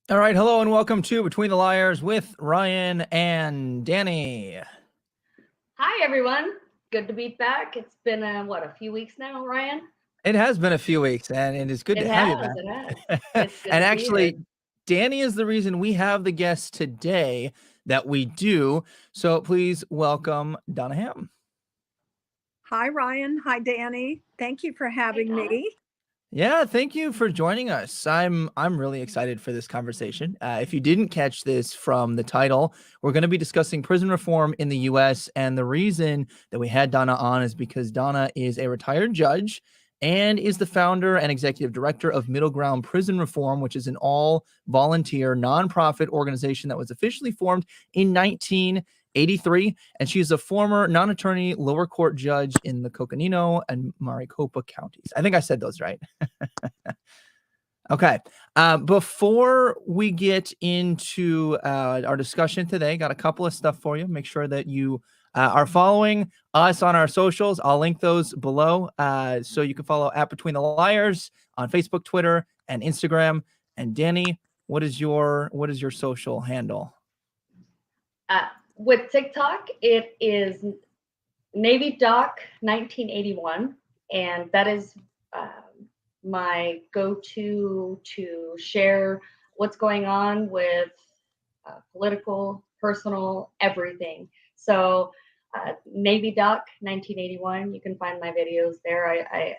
All right, hello and welcome to Between the Liars with Ryan and Danny. Hi, everyone. Good to be back. It's been, a few weeks now, Ryan? It has been a few weeks, and it is good It to have you has, back. it has. It's good And to be here. actually, Danny is the reason we have the guest today that we do. So please welcome Donna Hamm. Hi, Ryan. Hi, Danny. Thank you for Hey, having Donna. me. Yeah, thank you for joining us. I'm really excited for this conversation. If you didn't catch this from the title, we're going to be discussing prison reform in the U.S. And the reason that we had Donna on is because Donna is a retired judge and is the founder and executive director of Middle Ground Prison Reform, which is an all-volunteer nonprofit organization that was officially formed in 1983, and she's a former non-attorney lower court judge in the Coconino and Maricopa counties. I think I said those right. Okay. Before we get into our discussion today, got a couple of stuff for you. Make sure that you are following us on our socials. I'll link those below, so you can follow at Between the Liars on Facebook, Twitter, and Instagram. And Danny, what is your social handle? With TikTok, it is Navy Doc 1981, and that is my go-to to share what's going on with political, personal, everything. So, Navy Doc 1981, you can find my videos there. I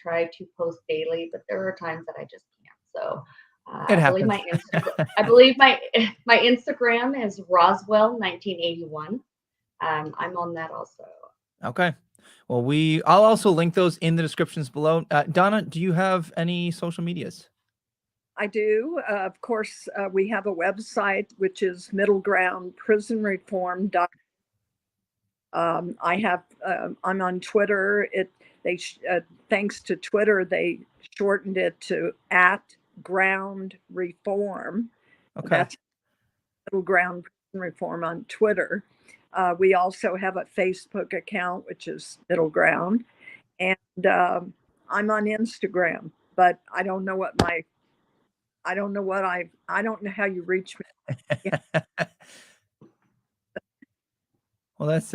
try to post daily, but there are times that I just can't. So, It I believe happens. my Instagram. I believe my Instagram is Roswell 1981. I'm on that also. Okay. Well, I'll also link those in the descriptions below. Donna, do you have any social medias? I do. Of course, we have a website, which is Middle Ground Prison Reform. I'm on Twitter. Thanks to Twitter, they shortened it to @ground reform. Okay. That's Middle Ground Prison Reform on Twitter. We also have a Facebook account, which is Middle Ground, and I'm on Instagram, but I don't know how you reach me. Well, that's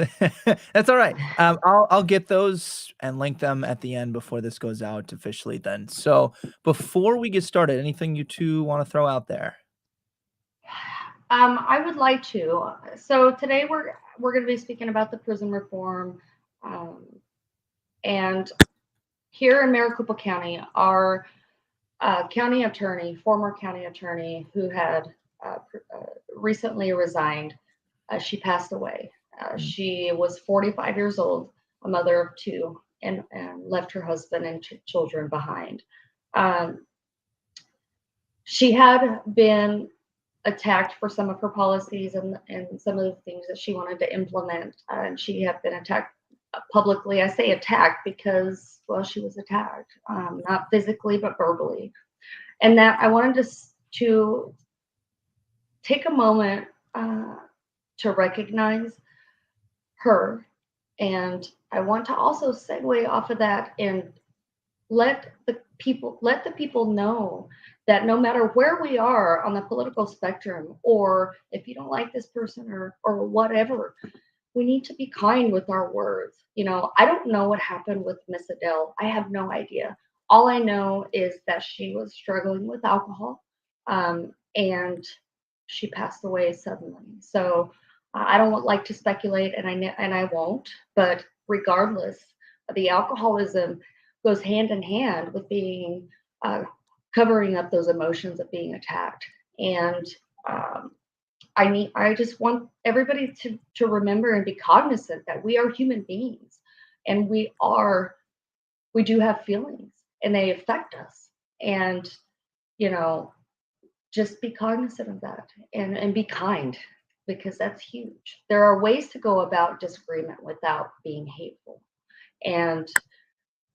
that's all right. I'll get those and link them at the end before this goes out officially then. So before we get started, anything you two want to throw out there? I would like to. So today we're going to be speaking about the prison reform, um, and here in Maricopa County, our county attorney, former county attorney, who had recently resigned, she passed away. She was 45 years old, a mother of two, and left her husband and children behind. Um, she had been attacked for some of her policies and some of the things that she wanted to implement. And she had been attacked publicly. I say attacked because, well, she was attacked, not physically, but verbally. And that I wanted to take a moment to recognize her. And I want to also segue off of that and let the people know that no matter where we are on the political spectrum, or if you don't like this person or whatever, we need to be kind with our words. I don't know what happened with Miss Adele. I have no idea. All I know is that she was struggling with alcohol, and she passed away suddenly. So I don't like to speculate, and I won't. But regardless, the alcoholism goes hand in hand with being covering up those emotions of being attacked. And um, I just want everybody to remember and be cognizant that we are human beings, and we do have feelings, and they affect us. And you know, just be cognizant of that, and be kind, because that's huge. There are ways to go about disagreement without being hateful, and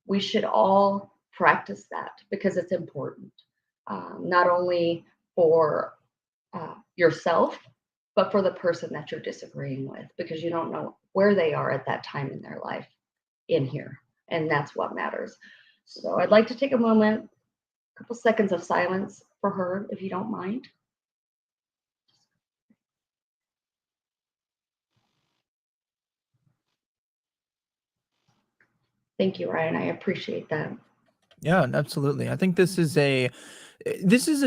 we should all practice that because it's important, not only for yourself, but for the person that you're disagreeing with, because you don't know where they are at that time in their life in here. And that's what matters. So I'd like to take a moment, a couple seconds of silence for her, if you don't mind. Thank you, Ryan. I appreciate that. Yeah, absolutely. I think this is a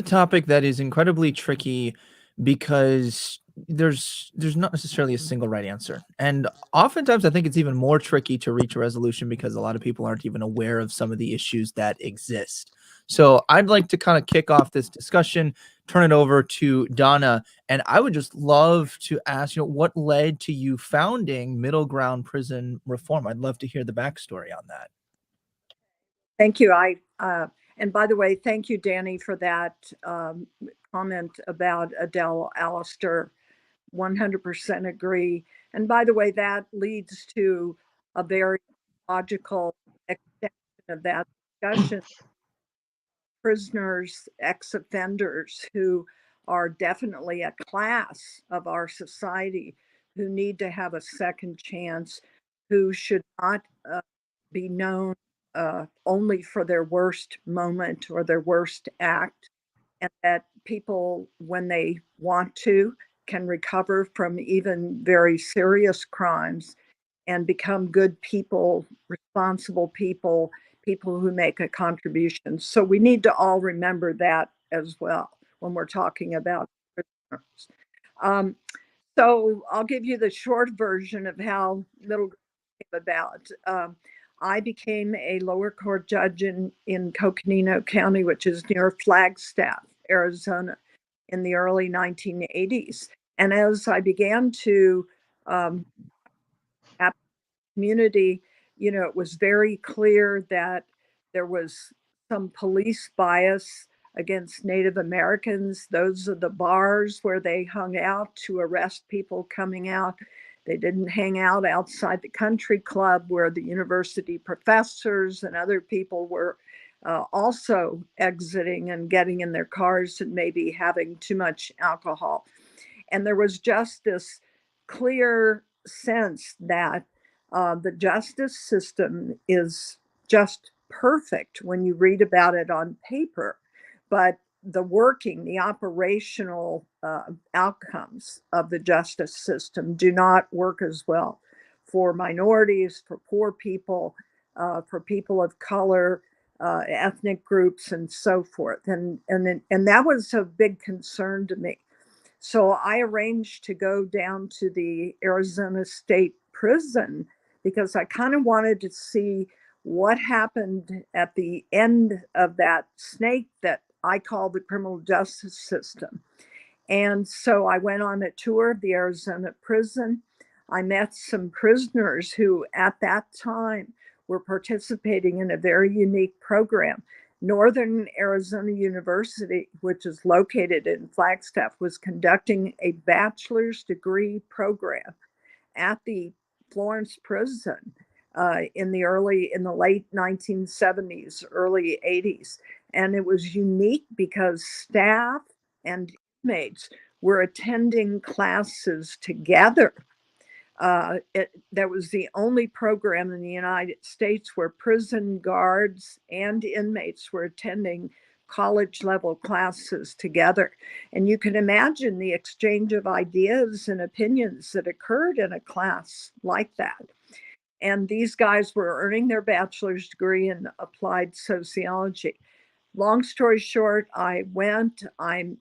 topic that is incredibly tricky because there's not necessarily a single right answer. And oftentimes I think it's even more tricky to reach a resolution because a lot of people aren't even aware of some of the issues that exist. So I'd like to kind of kick off this discussion, turn it over to Donna, and I would just love to ask, what led to you founding Middle Ground Prison Reform? I'd love to hear the backstory on that. Thank you. And by the way, thank you, Danny, for that comment about Adele Allister. 100% agree. And by the way, that leads to a very logical extension of that discussion. Prisoners, ex-offenders who are definitely a class of our society who need to have a second chance, who should not be known only for their worst moment or their worst act, and that people, when they want to, can recover from even very serious crimes and become good people, responsible people, people who make a contribution. So we need to all remember that as well when we're talking about prisoners. Um, so I'll give you the short version of how Middle Ground came about. I became a lower court judge in Coconino County, which is near Flagstaff, Arizona, in the early 1980s. And as I began to community, it was very clear that there was some police bias against Native Americans. Those are the bars where they hung out to arrest people coming out. They didn't hang out outside the country club where the university professors and other people were also exiting and getting in their cars and maybe having too much alcohol. And there was just this clear sense that the justice system is just perfect when you read about it on paper, but the operational outcomes of the justice system do not work as well for minorities, for poor people, for people of color, ethnic groups, and so forth. And that was a big concern to me. So I arranged to go down to the Arizona State Prison because I kind of wanted to see what happened at the end of that snake that I call the criminal justice system. And so I went on a tour of the Arizona prison. I met some prisoners who at that time were participating in a very unique program. Northern Arizona University, which is located in Flagstaff, was conducting a bachelor's degree program at the Florence prison in the late 1970s, early 80s. And it was unique because staff and inmates were attending classes together. That was the only program in the United States where prison guards and inmates were attending college level classes together. And you can imagine the exchange of ideas and opinions that occurred in a class like that. And these guys were earning their bachelor's degree in applied sociology. Long story short, I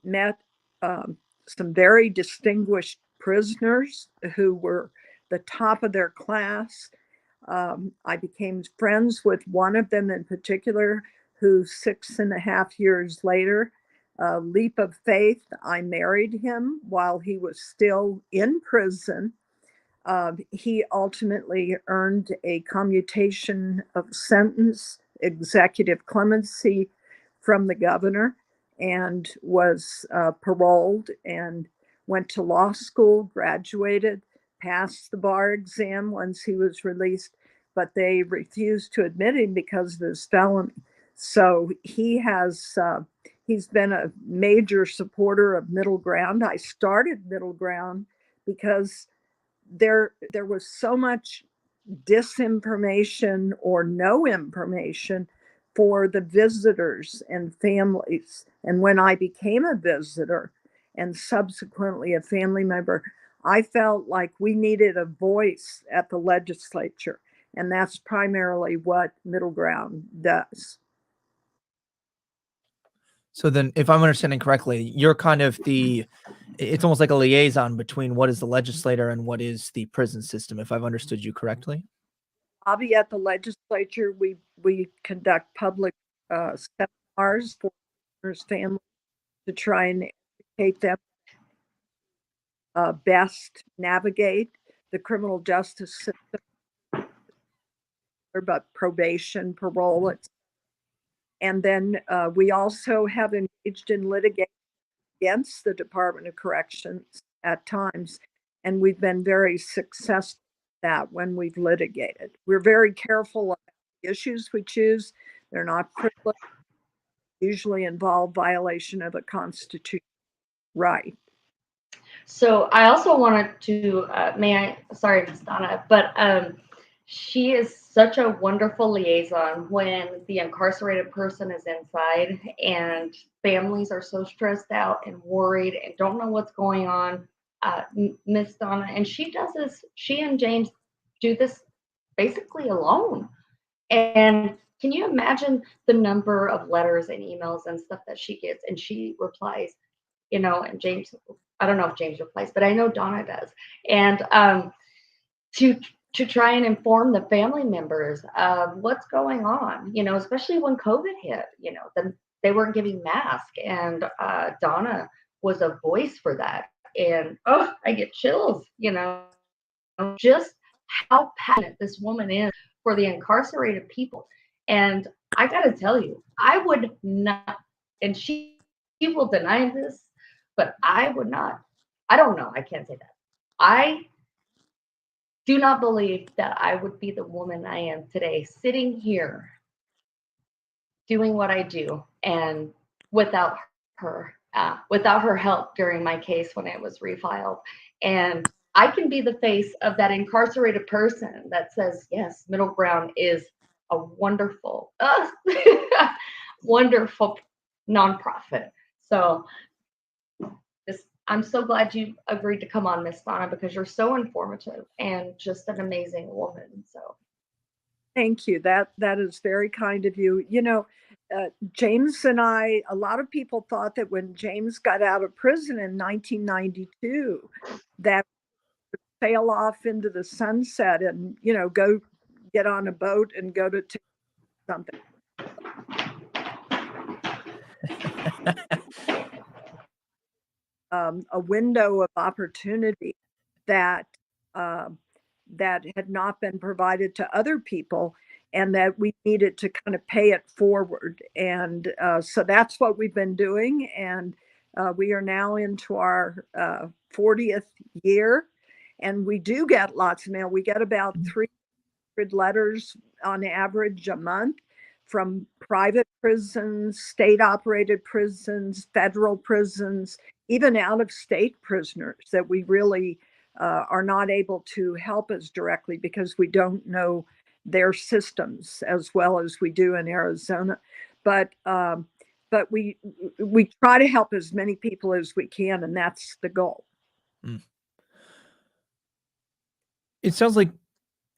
met some very distinguished prisoners who were the top of their class. I became friends with one of them in particular, who 6.5 years later, leap of faith, I married him while he was still in prison. He ultimately earned a commutation of sentence, executive clemency from the governor, and was paroled and went to law school, graduated, passed the bar exam once he was released, but they refused to admit him because of his felony. So he's been a major supporter of Middle Ground. I started Middle Ground because there was so much disinformation or no information for the visitors and families. And when I became a visitor and subsequently a family member, I felt like we needed a voice at the legislature. And that's primarily what Middle Ground does. So then, if I'm understanding correctly, you're kind of it's almost like a liaison between what is the legislator and what is the prison system, if I've understood you correctly. I'll be at the legislature. We conduct public seminars for prisoners' families to try and educate them best navigate the criminal justice system, but probation, parole, and then we also have engaged in litigation against the Department of Corrections at times, and we've been very successful at that when we've litigated. We're very careful about the issues we choose. They're not frivolous, usually involve violation of a constitutional right. So I also wanted to, sorry, Ms. Donna, but she is such a wonderful liaison when the incarcerated person is inside and families are so stressed out and worried and don't know what's going on. Miss Donna, and she does this, she and James do this basically alone. And can you imagine the number of letters and emails and stuff that she gets, and she replies, and James, I don't know if James replies, but I know Donna does. And to try and inform the family members of what's going on, especially when COVID hit, then they weren't giving masks, and Donna was a voice for that. And I get chills, just how passionate this woman is for the incarcerated people. And I got to tell you, I would not, and she will deny this, but I would not. I don't know. I can't say that. I do not believe that I would be the woman I am today, sitting here doing what I do, and without her help during my case when it was refiled. And I can be the face of that incarcerated person that says, yes, Middle Ground is a wonderful, wonderful nonprofit. So I'm so glad you agreed to come on, Miss Donna, because you're so informative and just an amazing woman. So thank you. That is very kind of you. James and I, a lot of people thought that when James got out of prison in 1992, that sail off into the sunset and, go get on a boat and go to something. A window of opportunity that had not been provided to other people, and that we needed to kind of pay it forward. And so that's what we've been doing. And we are now into our 40th year, and we do get lots of mail. We get about 300 letters on average a month from private prisons, state-operated prisons, federal prisons, even out-of-state prisoners that we really are not able to help us directly because we don't know their systems as well as we do in Arizona. But we try to help as many people as we can, and that's the goal. It sounds like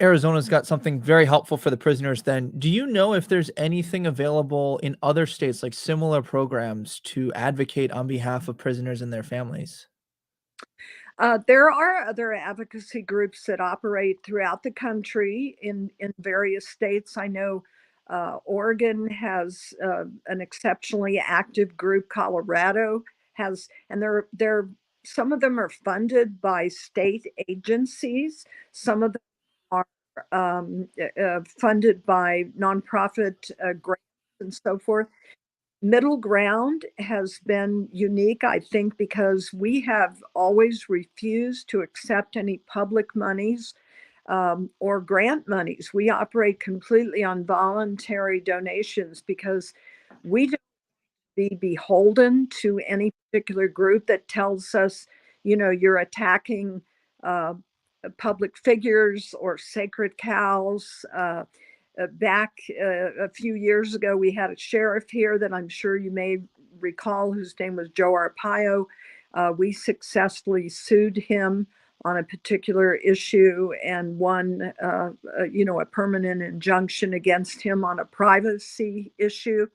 Arizona's got something very helpful for the prisoners then. Do you know if there's anything available in other states, like similar programs to advocate on behalf of prisoners and their families? There are other advocacy groups that operate throughout the country in various states. I know Oregon has an exceptionally active group. Colorado has, and they're some of them are funded by state agencies. Some of them are funded by nonprofit grants and so forth. Middle Ground has been unique, I think, because we have always refused to accept any public monies or grant monies. We operate completely on voluntary donations because we don't be beholden to any particular group that tells us, you're attacking public figures or sacred cows. Back a few years ago, we had a sheriff here that I'm sure you may recall, whose name was Joe Arpaio. We successfully sued him on a particular issue and won, a permanent injunction against him on a privacy issue.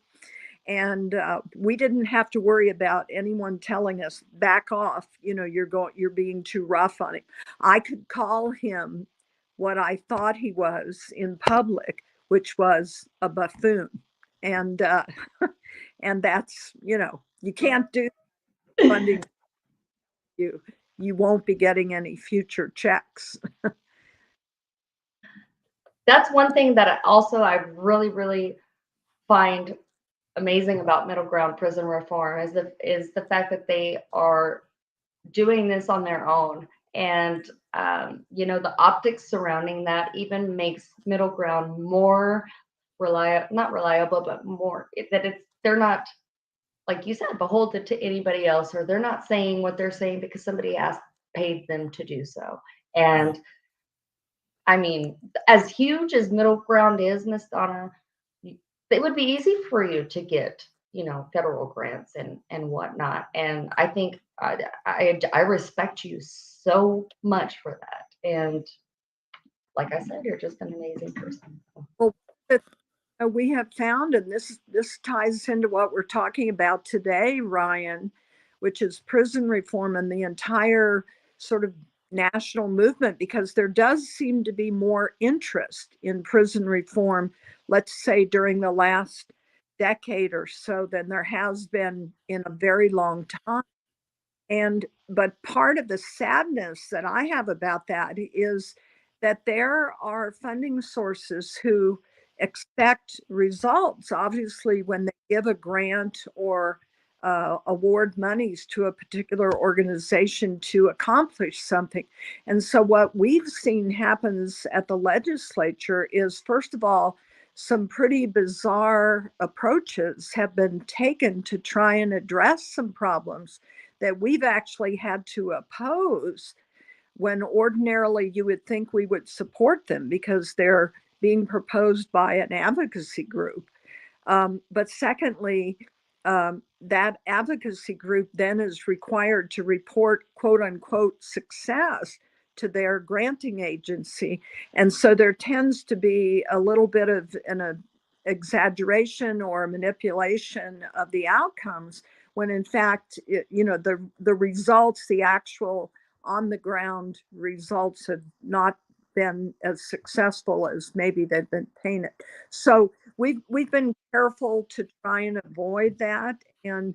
And we didn't have to worry about anyone telling us, back off, you're being too rough on him. I could call him what I thought he was in public, which was a buffoon. And and that's, you can't do funding. You won't be getting any future checks. That's one thing that I really, really find amazing about middle ground prison reform is the fact that they are doing this on their own. And the optics surrounding that even makes middle ground more not reliable, but more they're not, like you said, beholden to anybody else, or they're not saying what they're saying because somebody paid them to do so. And I mean, as huge as middle ground is, Miss Donna, it would be easy for you to get, federal grants and whatnot. And I think I respect you so much for that. And like I said, you're just an amazing person. Well, we have found, and this ties into what we're talking about today, Ryan, which is prison reform and the entire sort of national movement, because there does seem to be more interest in prison reform, let's say during the last decade or so, than there has been in a very long time. But part of the sadness that I have about that is that there are funding sources who expect results. Obviously, when they give a grant or award monies to a particular organization to accomplish something. And so what we've seen happens at the legislature is, first of all, some pretty bizarre approaches have been taken to try and address some problems that we've actually had to oppose, when ordinarily you would think we would support them because they're being proposed by an advocacy group. But secondly, that advocacy group then is required to report quote unquote success to their granting agency. And so there tends to be a little bit of an exaggeration or manipulation of the outcomes, when in fact, the results, the actual on the ground results, have not been as successful as maybe they've been painted. So we've been careful to try and avoid that, and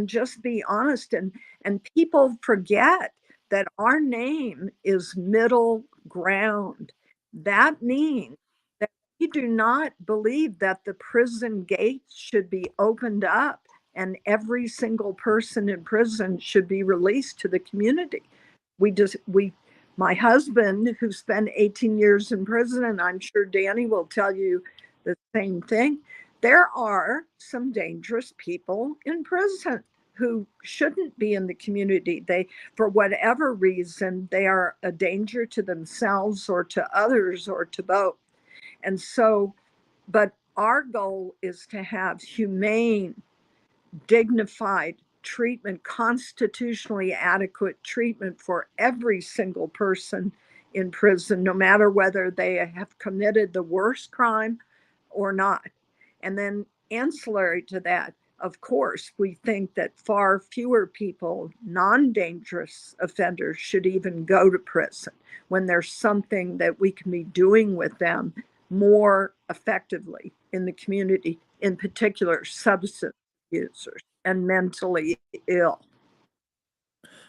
just be honest. And people forget that our name is middle ground. That means that we do not believe that the prison gates should be opened up and every single person in prison should be released to the community. My husband, who spent 18 years in prison, and I'm sure Danny will tell you the same thing, there are some dangerous people in prison who shouldn't be in the community. They, for whatever reason, they are a danger to themselves or to others or to both. And so, but our goal is to have humane, dignified treatment, constitutionally adequate treatment for every single person in prison, no matter whether they have committed the worst crime or not. And then ancillary to that, of course, we think that far fewer people, non-dangerous offenders, should even go to prison when there's something that we can be doing with them more effectively in the community, in particular substance users and mentally ill.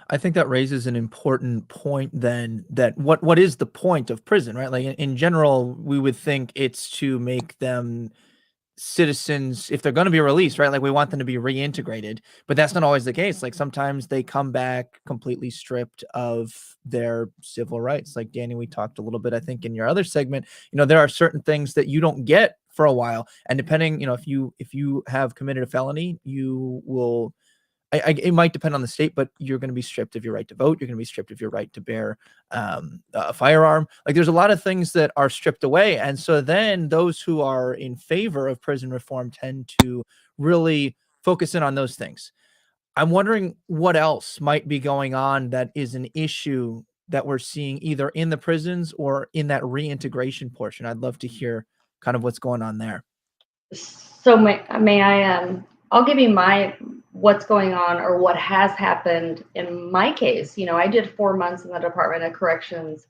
I think that raises an important point then, that what is the point of prison, right? Like in general, we would think it's to make them citizens if they're going to be released, right? Like we want them to be reintegrated, but that's not always the case. Like sometimes they come back completely stripped of their civil rights. Like Danny, we talked a little bit, I think, in your other segment, there are certain things that you don't get for a while. And depending, if you have committed a felony, you will, it might depend on the state, but you're going to be stripped of your right to vote. You're going to be stripped of your right to bear a firearm. Like there's a lot of things that are stripped away. And so then those who are in favor of prison reform tend to really focus in on those things. I'm wondering what else might be going on that is an issue that we're seeing either in the prisons or in that reintegration portion? I'd love to hear kind of what's going on there. So may I, I'll give you what's going on or what has happened in my case. I did 4 months in the Department of Corrections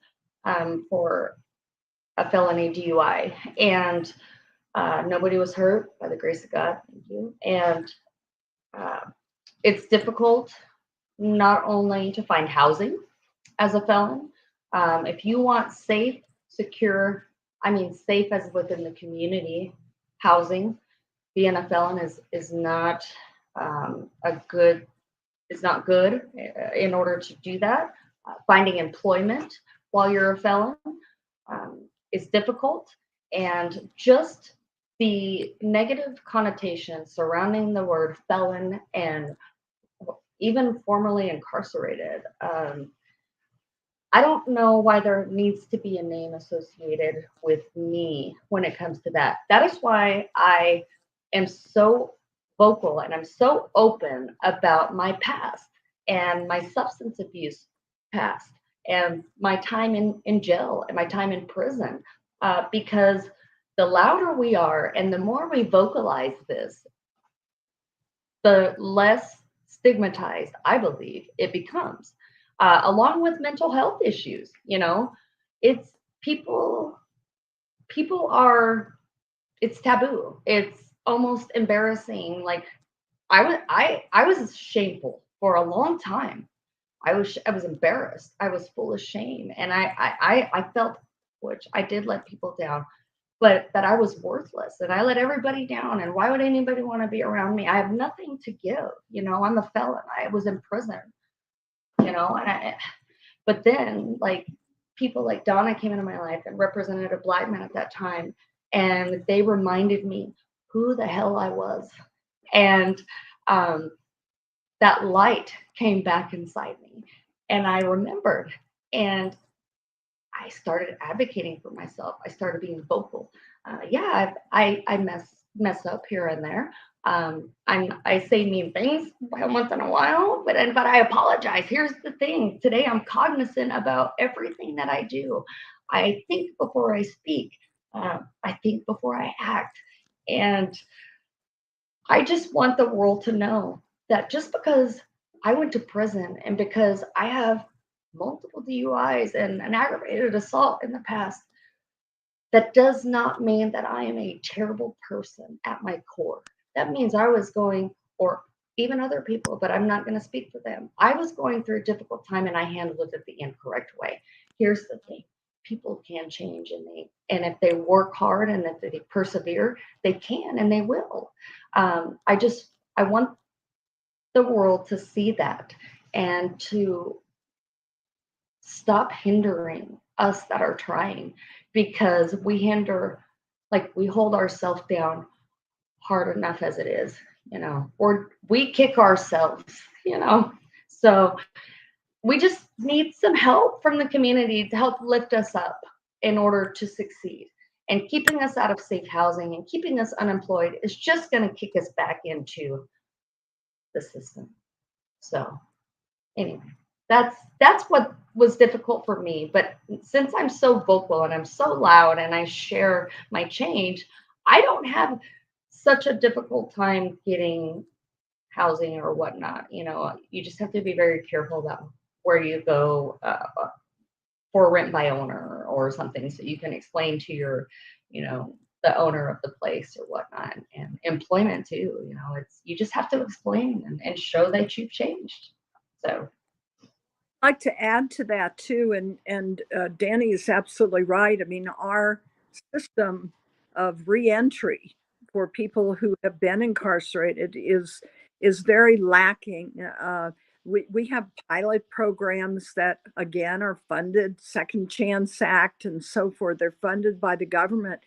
for a felony DUI, and nobody was hurt, by the grace of God. Thank you. And it's difficult not only to find housing as a felon. If you want safe, secure, safe as within the community housing, being a felon is not good in order to do that. Finding employment while you're a felon is difficult, and just the negative connotation surrounding the word felon and even formerly incarcerated. I don't know why there needs to be a name associated with me when it comes to that. That is why I am so vocal and I'm so open about my past and my substance abuse past and my time in jail and my time in prison, because the louder we are and the more we vocalize this, the less stigmatized I believe it becomes. Along with mental health issues, it's people are, it's taboo. It's almost embarrassing. Like I was shameful for a long time. I was embarrassed. I was full of shame, and I felt, which I did let people down, but that I was worthless and I let everybody down. And why would anybody want to be around me? I have nothing to give. I'm a felon. I was in prison. But then like people like Donna came into my life and represented a Black man at that time, and they reminded me who the hell I was, and that light came back inside me, and I remembered, and I started advocating for myself. I started being vocal. I mess up here and there. I say mean things once in a while, but I apologize. Here's the thing. Today I'm cognizant about everything that I do. I think before I speak. I think before I act. And I just want the world to know that just because I went to prison and because I have multiple DUIs and an aggravated assault in the past, that does not mean that I am a terrible person at my core. That means I was going, or even other people, but I'm not going to speak for them. I was going through a difficult time and I handled it the incorrect way. Here's the thing. People can change, and if they work hard and if they persevere, they can and they will. I want the world to see that and to stop hindering us that are trying, because we hold ourselves down hard enough as it is, or we kick ourselves, so we just need some help from the community to help lift us up in order to succeed. And keeping us out of safe housing and keeping us unemployed is just going to kick us back into the system. So anyway, that's what was difficult for me. But since I'm so vocal and I'm so loud and I share my change, I don't have such a difficult time getting housing or whatnot. You just have to be very careful about where you go for rent by owner or something, so you can explain to your, the owner of the place or whatnot. And employment too, you just have to explain and show that you've changed. So I'd like to add to that too, and Danny is absolutely right. I mean, our system of reentry for people who have been incarcerated is very lacking. We have pilot programs that again are funded, Second Chance Act and so forth. They're funded by the government.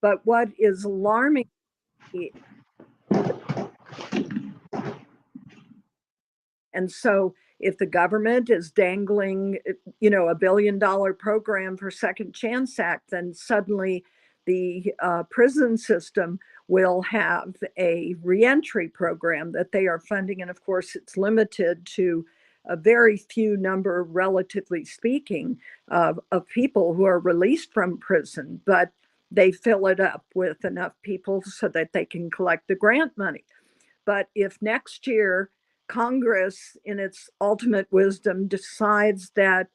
But what is alarming, and so if the government is dangling, $1 billion program for Second Chance Act, then suddenly the prison system will have a reentry program that they are funding. And of course, it's limited to a very few number, relatively speaking, of people who are released from prison, but they fill it up with enough people so that they can collect the grant money. But if next year Congress, in its ultimate wisdom, decides that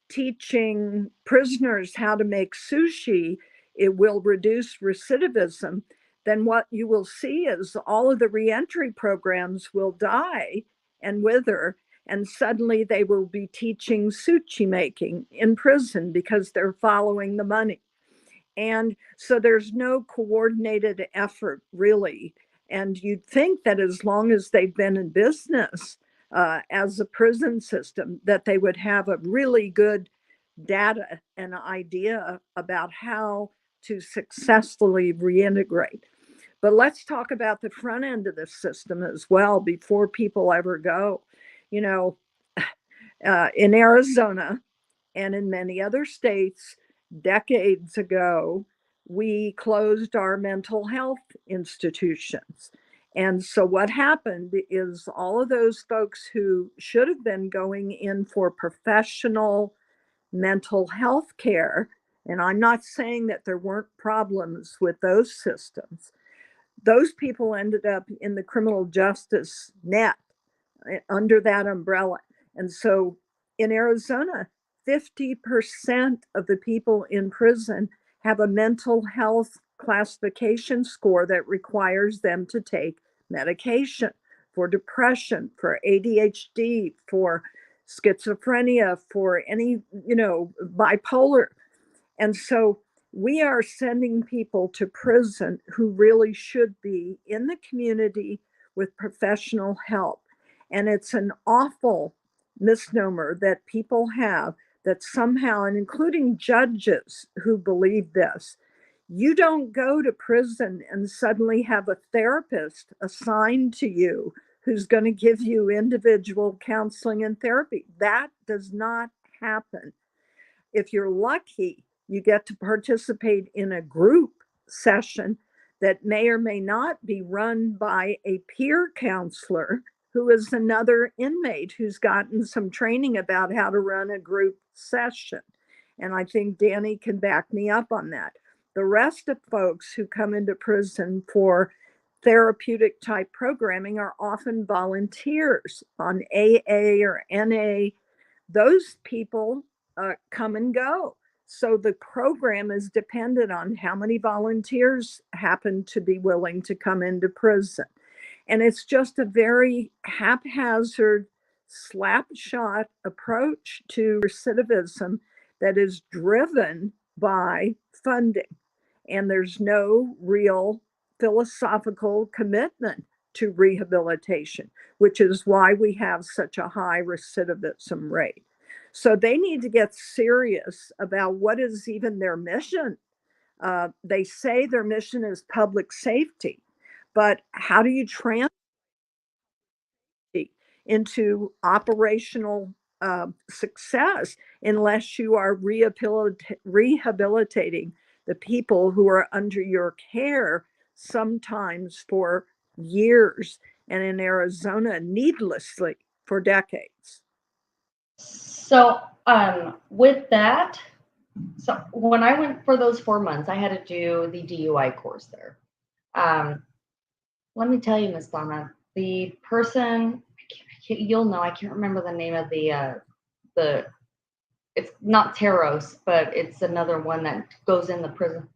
teaching prisoners how to make sushi, it will reduce recidivism, then what you will see is all of the reentry programs will die and wither, and suddenly they will be teaching sushi making in prison because they're following the money. And so there's no coordinated effort, really. And you'd think that as long as they've been in business as a prison system, that they would have a really good data and idea about how to successfully reintegrate. But let's talk about the front end of the system as well before people ever go. You know, in Arizona and in many other states, decades ago, we closed our mental health institutions. And so what happened is all of those folks who should have been going in for professional mental health care, and I'm not saying that there weren't problems with those systems, those people ended up in the criminal justice net under that umbrella. And so in Arizona, 50% of the people in prison have a mental health classification score that requires them to take medication for depression, for ADHD, for schizophrenia, for any, bipolar. And so we are sending people to prison who really should be in the community with professional help. And it's an awful misnomer that people have that somehow, and including judges who believe this, you don't go to prison and suddenly have a therapist assigned to you who's going to give you individual counseling and therapy. That does not happen. If you're lucky, you get to participate in a group session that may or may not be run by a peer counselor who is another inmate who's gotten some training about how to run a group session. And I think Danny can back me up on that. The rest of folks who come into prison for therapeutic type programming are often volunteers on AA or NA. Those people come and go. So the program is dependent on how many volunteers happen to be willing to come into prison. And it's just a very haphazard, slapshot approach to recidivism that is driven by funding. And there's no real philosophical commitment to rehabilitation, which is why we have such a high recidivism rate. So they need to get serious about what is even their mission. They say their mission is public safety, but how do you translate into operational success unless you are rehabilitating the people who are under your care, sometimes for years, and in Arizona, needlessly for decades? So with that, so when I went for those 4 months, I had to do the DUI course there. Let me tell you, Miss Donna, the person, you'll know, I can't remember the name of the it's not Taros, but it's another one that goes in the prison.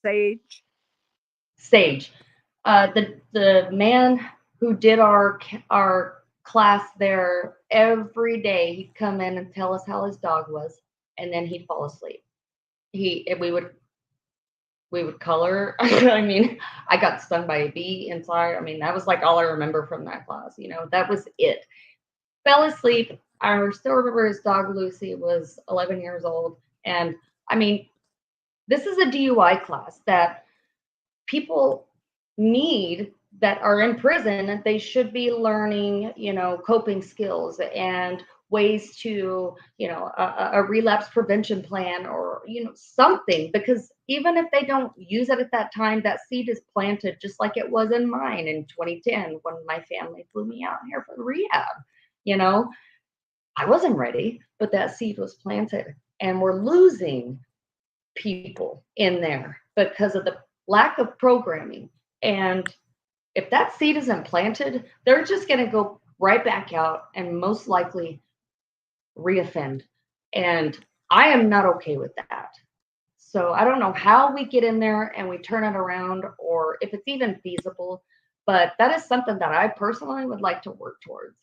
Sage. The man who did our class there, every day he'd come in and tell us how his dog was, and then he'd fall asleep. We would color. I mean, I got stung by a bee inside. I mean, that was like all I remember from that class. That was it. Fell asleep. I still remember his dog Lucy was 11 years old, and I mean, this is a DUI class that people need that are in prison. They should be learning, coping skills and ways to, a relapse prevention plan or, something, because even if they don't use it at that time, that seed is planted just like it was in mine in 2010 when my family flew me out here for rehab. You know, I wasn't ready, but that seed was planted, and we're losing people in there because of the lack of programming. And if that seed isn't planted, they're just going to go right back out and most likely reoffend. And I am not okay with that. So I don't know how we get in there and we turn it around, or if it's even feasible, but that is something that I personally would like to work towards.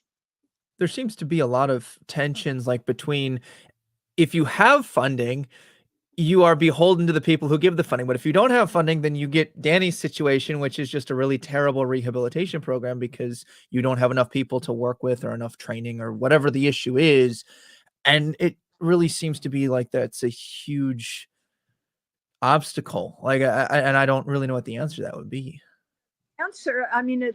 There seems to be a lot of tensions, like, between, if you have funding, you are beholden to the people who give the funding, but if you don't have funding, then you get Danny's situation, which is just a really terrible rehabilitation program because you don't have enough people to work with or enough training or whatever the issue is, and it really seems to be like that's a huge obstacle, like, and I don't really know what the answer to that would be. Answer, I mean,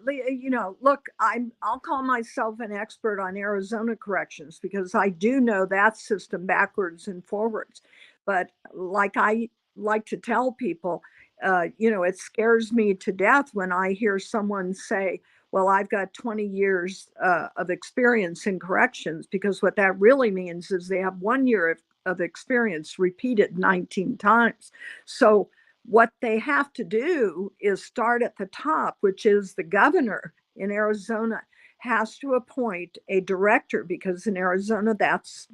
look, I'll call myself an expert on Arizona corrections because I do know that system backwards and forwards. But like I like to tell people, it scares me to death when I hear someone say, well, I've got 20 years of experience in corrections, because what that really means is they have 1 year of experience repeated 19 times. So what they have to do is start at the top, which is the governor in Arizona has to appoint a director, because in Arizona, that's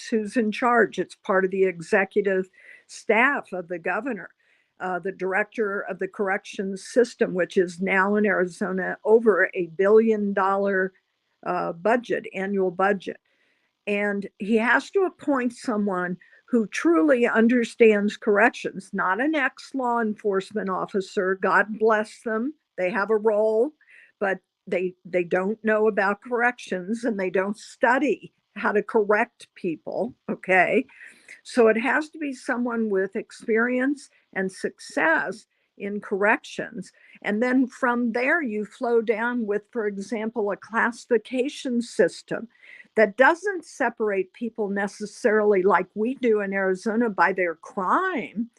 who's in charge. It's part of the executive staff of the governor. The director of the corrections system, which is now in Arizona over $1 billion annual budget. And he has to appoint someone who truly understands corrections, not an ex-law enforcement officer. God bless them. They have a role, but they don't know about corrections and they don't study how to correct people. Okay. So it has to be someone with experience and success in corrections. And then from there, you flow down with, for example, a classification system that doesn't separate people necessarily like we do in Arizona by their crime,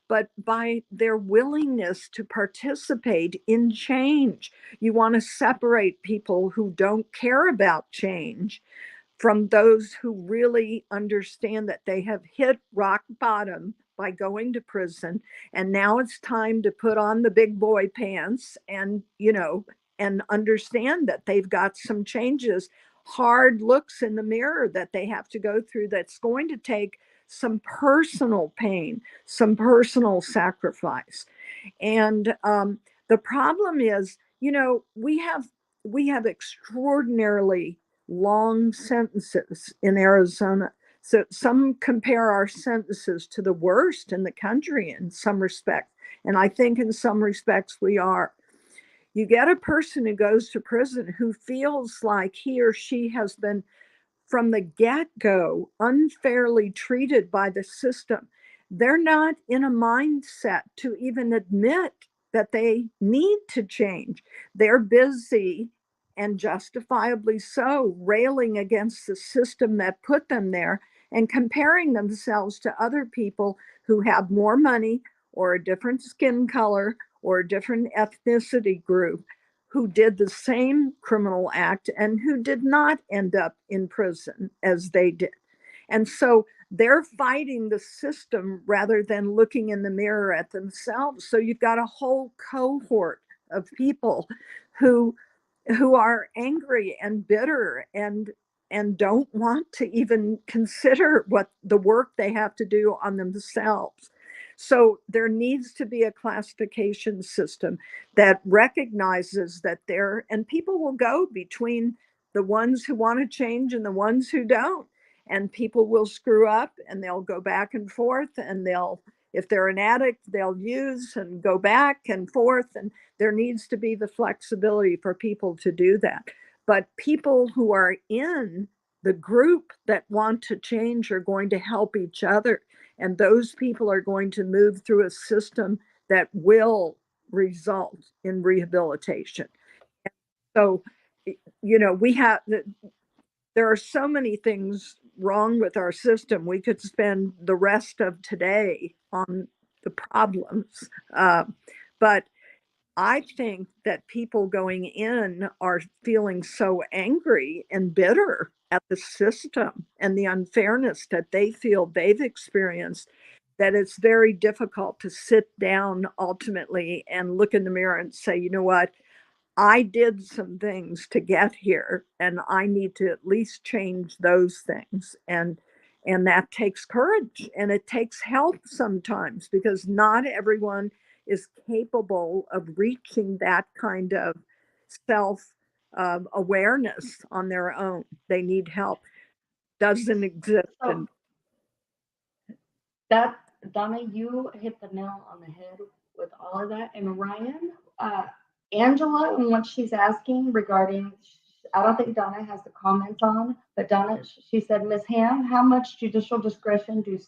but by their willingness to participate in change. You want to separate people who don't care about change from those who really understand that they have hit rock bottom by going to prison, and now it's time to put on the big boy pants and and understand that they've got some changes, hard looks in the mirror that they have to go through, that's going to take some personal pain, some personal sacrifice. And the problem is, we have extraordinarily long sentences in Arizona. So some compare our sentences to the worst in the country in some respects. And I think in some respects we are. You get a person who goes to prison who feels like he or she has been, from the get-go, unfairly treated by the system. They're not in a mindset to even admit that they need to change. They're busy, and justifiably so, railing against the system that put them there and comparing themselves to other people who have more money or a different skin color or a different ethnicity group, who did the same criminal act and who did not end up in prison as they did. And so they're fighting the system rather than looking in the mirror at themselves. So you've got a whole cohort of people who are angry and bitter and don't want to even consider what the work they have to do on themselves. So there needs to be a classification system that recognizes that and people will go between the ones who want to change and the ones who don't. And people will screw up and they'll go back and forth, and if they're an addict, they'll use and go back and forth. And there needs to be the flexibility for people to do that. But people who are in the group that want to change are going to help each other. And those people are going to move through a system that will result in rehabilitation. So, there are so many things wrong with our system. We could spend the rest of today on the problems. But I think that people going in are feeling so angry and bitter at the system and the unfairness that they feel they've experienced, that it's very difficult to sit down ultimately and look in the mirror and say, you know what, I did some things to get here and I need to at least change those things. And that takes courage and it takes help sometimes, because not everyone is capable of reaching that kind of self awareness on their own. They need help. Doesn't exist. So that, Donna, you hit the nail on the head with all of that. And Ryan, Angela, and what she's asking regarding, I don't think Donna has the comments on, but Donna, she said, Ms. Hamm, how much judicial discretion do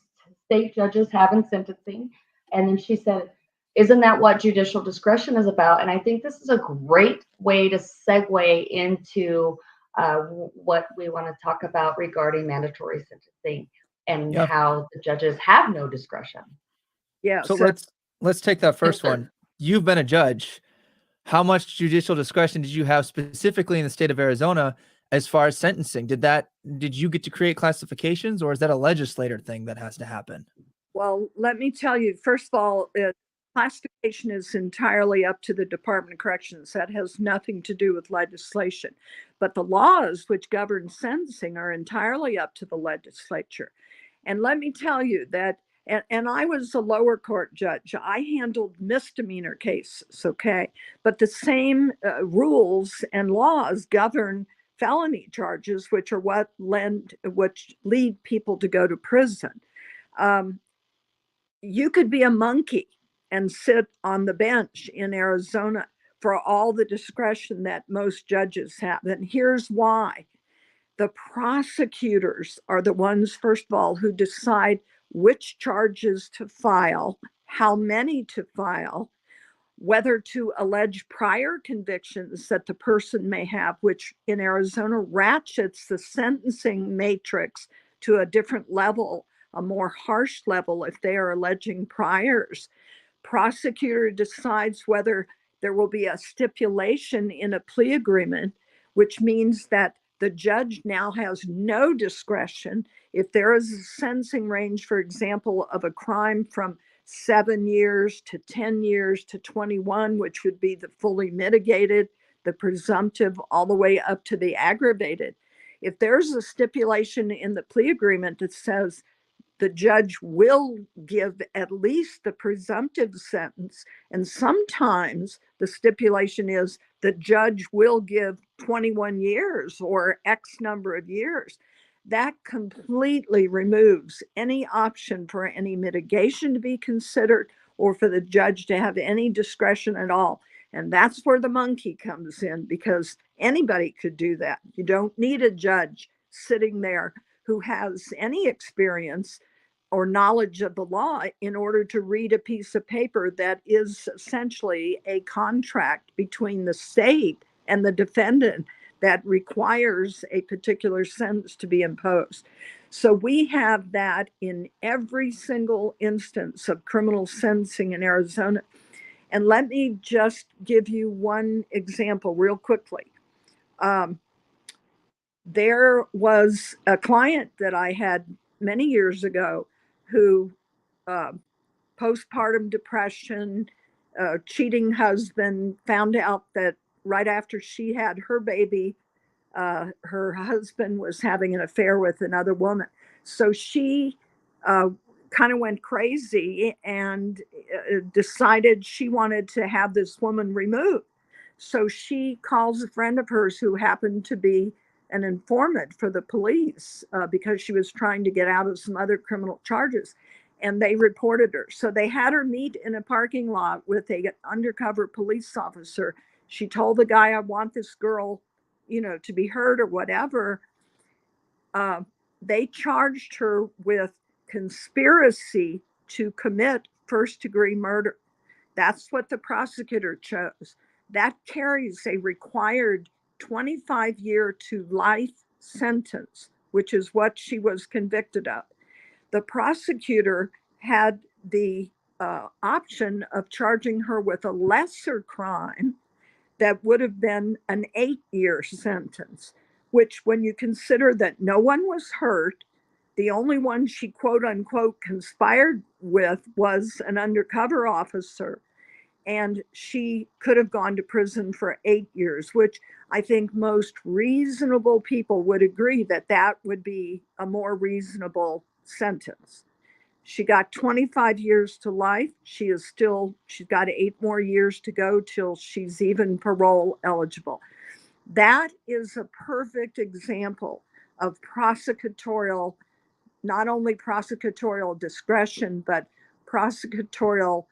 state judges have in sentencing? And then she said, isn't that what judicial discretion is about? And I think this is a great way to segue into what we want to talk about regarding mandatory sentencing and Yep. how the judges have no discretion. Yeah. So let's take that first one. You've been a judge. How much judicial discretion did you have specifically in the state of Arizona as far as sentencing? Did you get to create classifications, or is that a legislator thing that has to happen? Well, let me tell you, first of all, classification is entirely up to the Department of Corrections. That has nothing to do with legislation. But the laws which govern sentencing are entirely up to the legislature. And let me tell you that, and I was a lower court judge. I handled misdemeanor cases, okay? But the same rules and laws govern felony charges, which are which lead people to go to prison. You could be a monkey and sit on the bench in Arizona for all the discretion that most judges have. And here's why. The prosecutors are the ones, first of all, who decide which charges to file, how many to file, whether to allege prior convictions that the person may have, which in Arizona ratchets the sentencing matrix to a different level, a more harsh level if they are alleging priors. Prosecutor decides whether there will be a stipulation in a plea agreement, which means that the judge now has no discretion. If there is a sentencing range, for example, of a crime from 7 years to 10 years to 21, which would be the fully mitigated, the presumptive, all the way up to the aggravated. If there's a stipulation in the plea agreement that says the judge will give at least the presumptive sentence, and sometimes the stipulation is the judge will give 21 years or X number of years, that completely removes any option for any mitigation to be considered or for the judge to have any discretion at all. And that's where the monkey comes in, because anybody could do that. You don't need a judge sitting there who has any experience or knowledge of the law in order to read a piece of paper that is essentially a contract between the state and the defendant that requires a particular sentence to be imposed. So we have that in every single instance of criminal sentencing in Arizona. And let me just give you one example real quickly. There was a client that I had many years ago who postpartum depression, cheating husband, found out that right after she had her baby, her husband was having an affair with another woman. So she kind of went crazy and decided she wanted to have this woman removed. So she calls a friend of hers who happened to be an informant for the police because she was trying to get out of some other criminal charges. And they reported her. So they had her meet in a parking lot with an undercover police officer. She told the guy, I want this girl, to be heard or whatever. They charged her with conspiracy to commit first-degree murder. That's what the prosecutor chose. That carries a required 25-year to life sentence, which is what she was convicted of. The prosecutor had the option of charging her with a lesser crime that would have been an 8-year sentence, which, when you consider that no one was hurt, the only one she quote unquote conspired with was an undercover officer, and she could have gone to prison for 8 years, which I think most reasonable people would agree that that would be a more reasonable sentence. She got 25 years to life. She's got 8 more years to go till she's even parole eligible. That is a perfect example of prosecutorial, not only prosecutorial discretion, but prosecutorial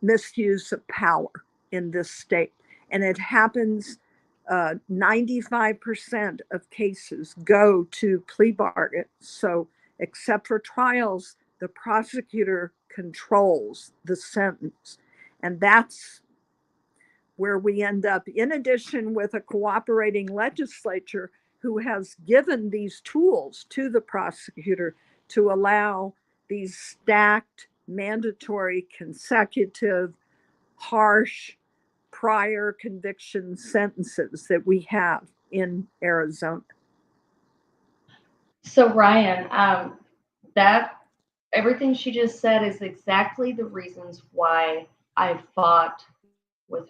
misuse of power in this state. And it happens, 95% of cases go to plea bargains. So, except for trials, the prosecutor controls the sentence. And that's where we end up, in addition with a cooperating legislature who has given these tools to the prosecutor to allow these stacked, mandatory, consecutive, harsh, prior conviction sentences that we have in Arizona. So Ryan, that everything she just said is exactly the reasons why I fought with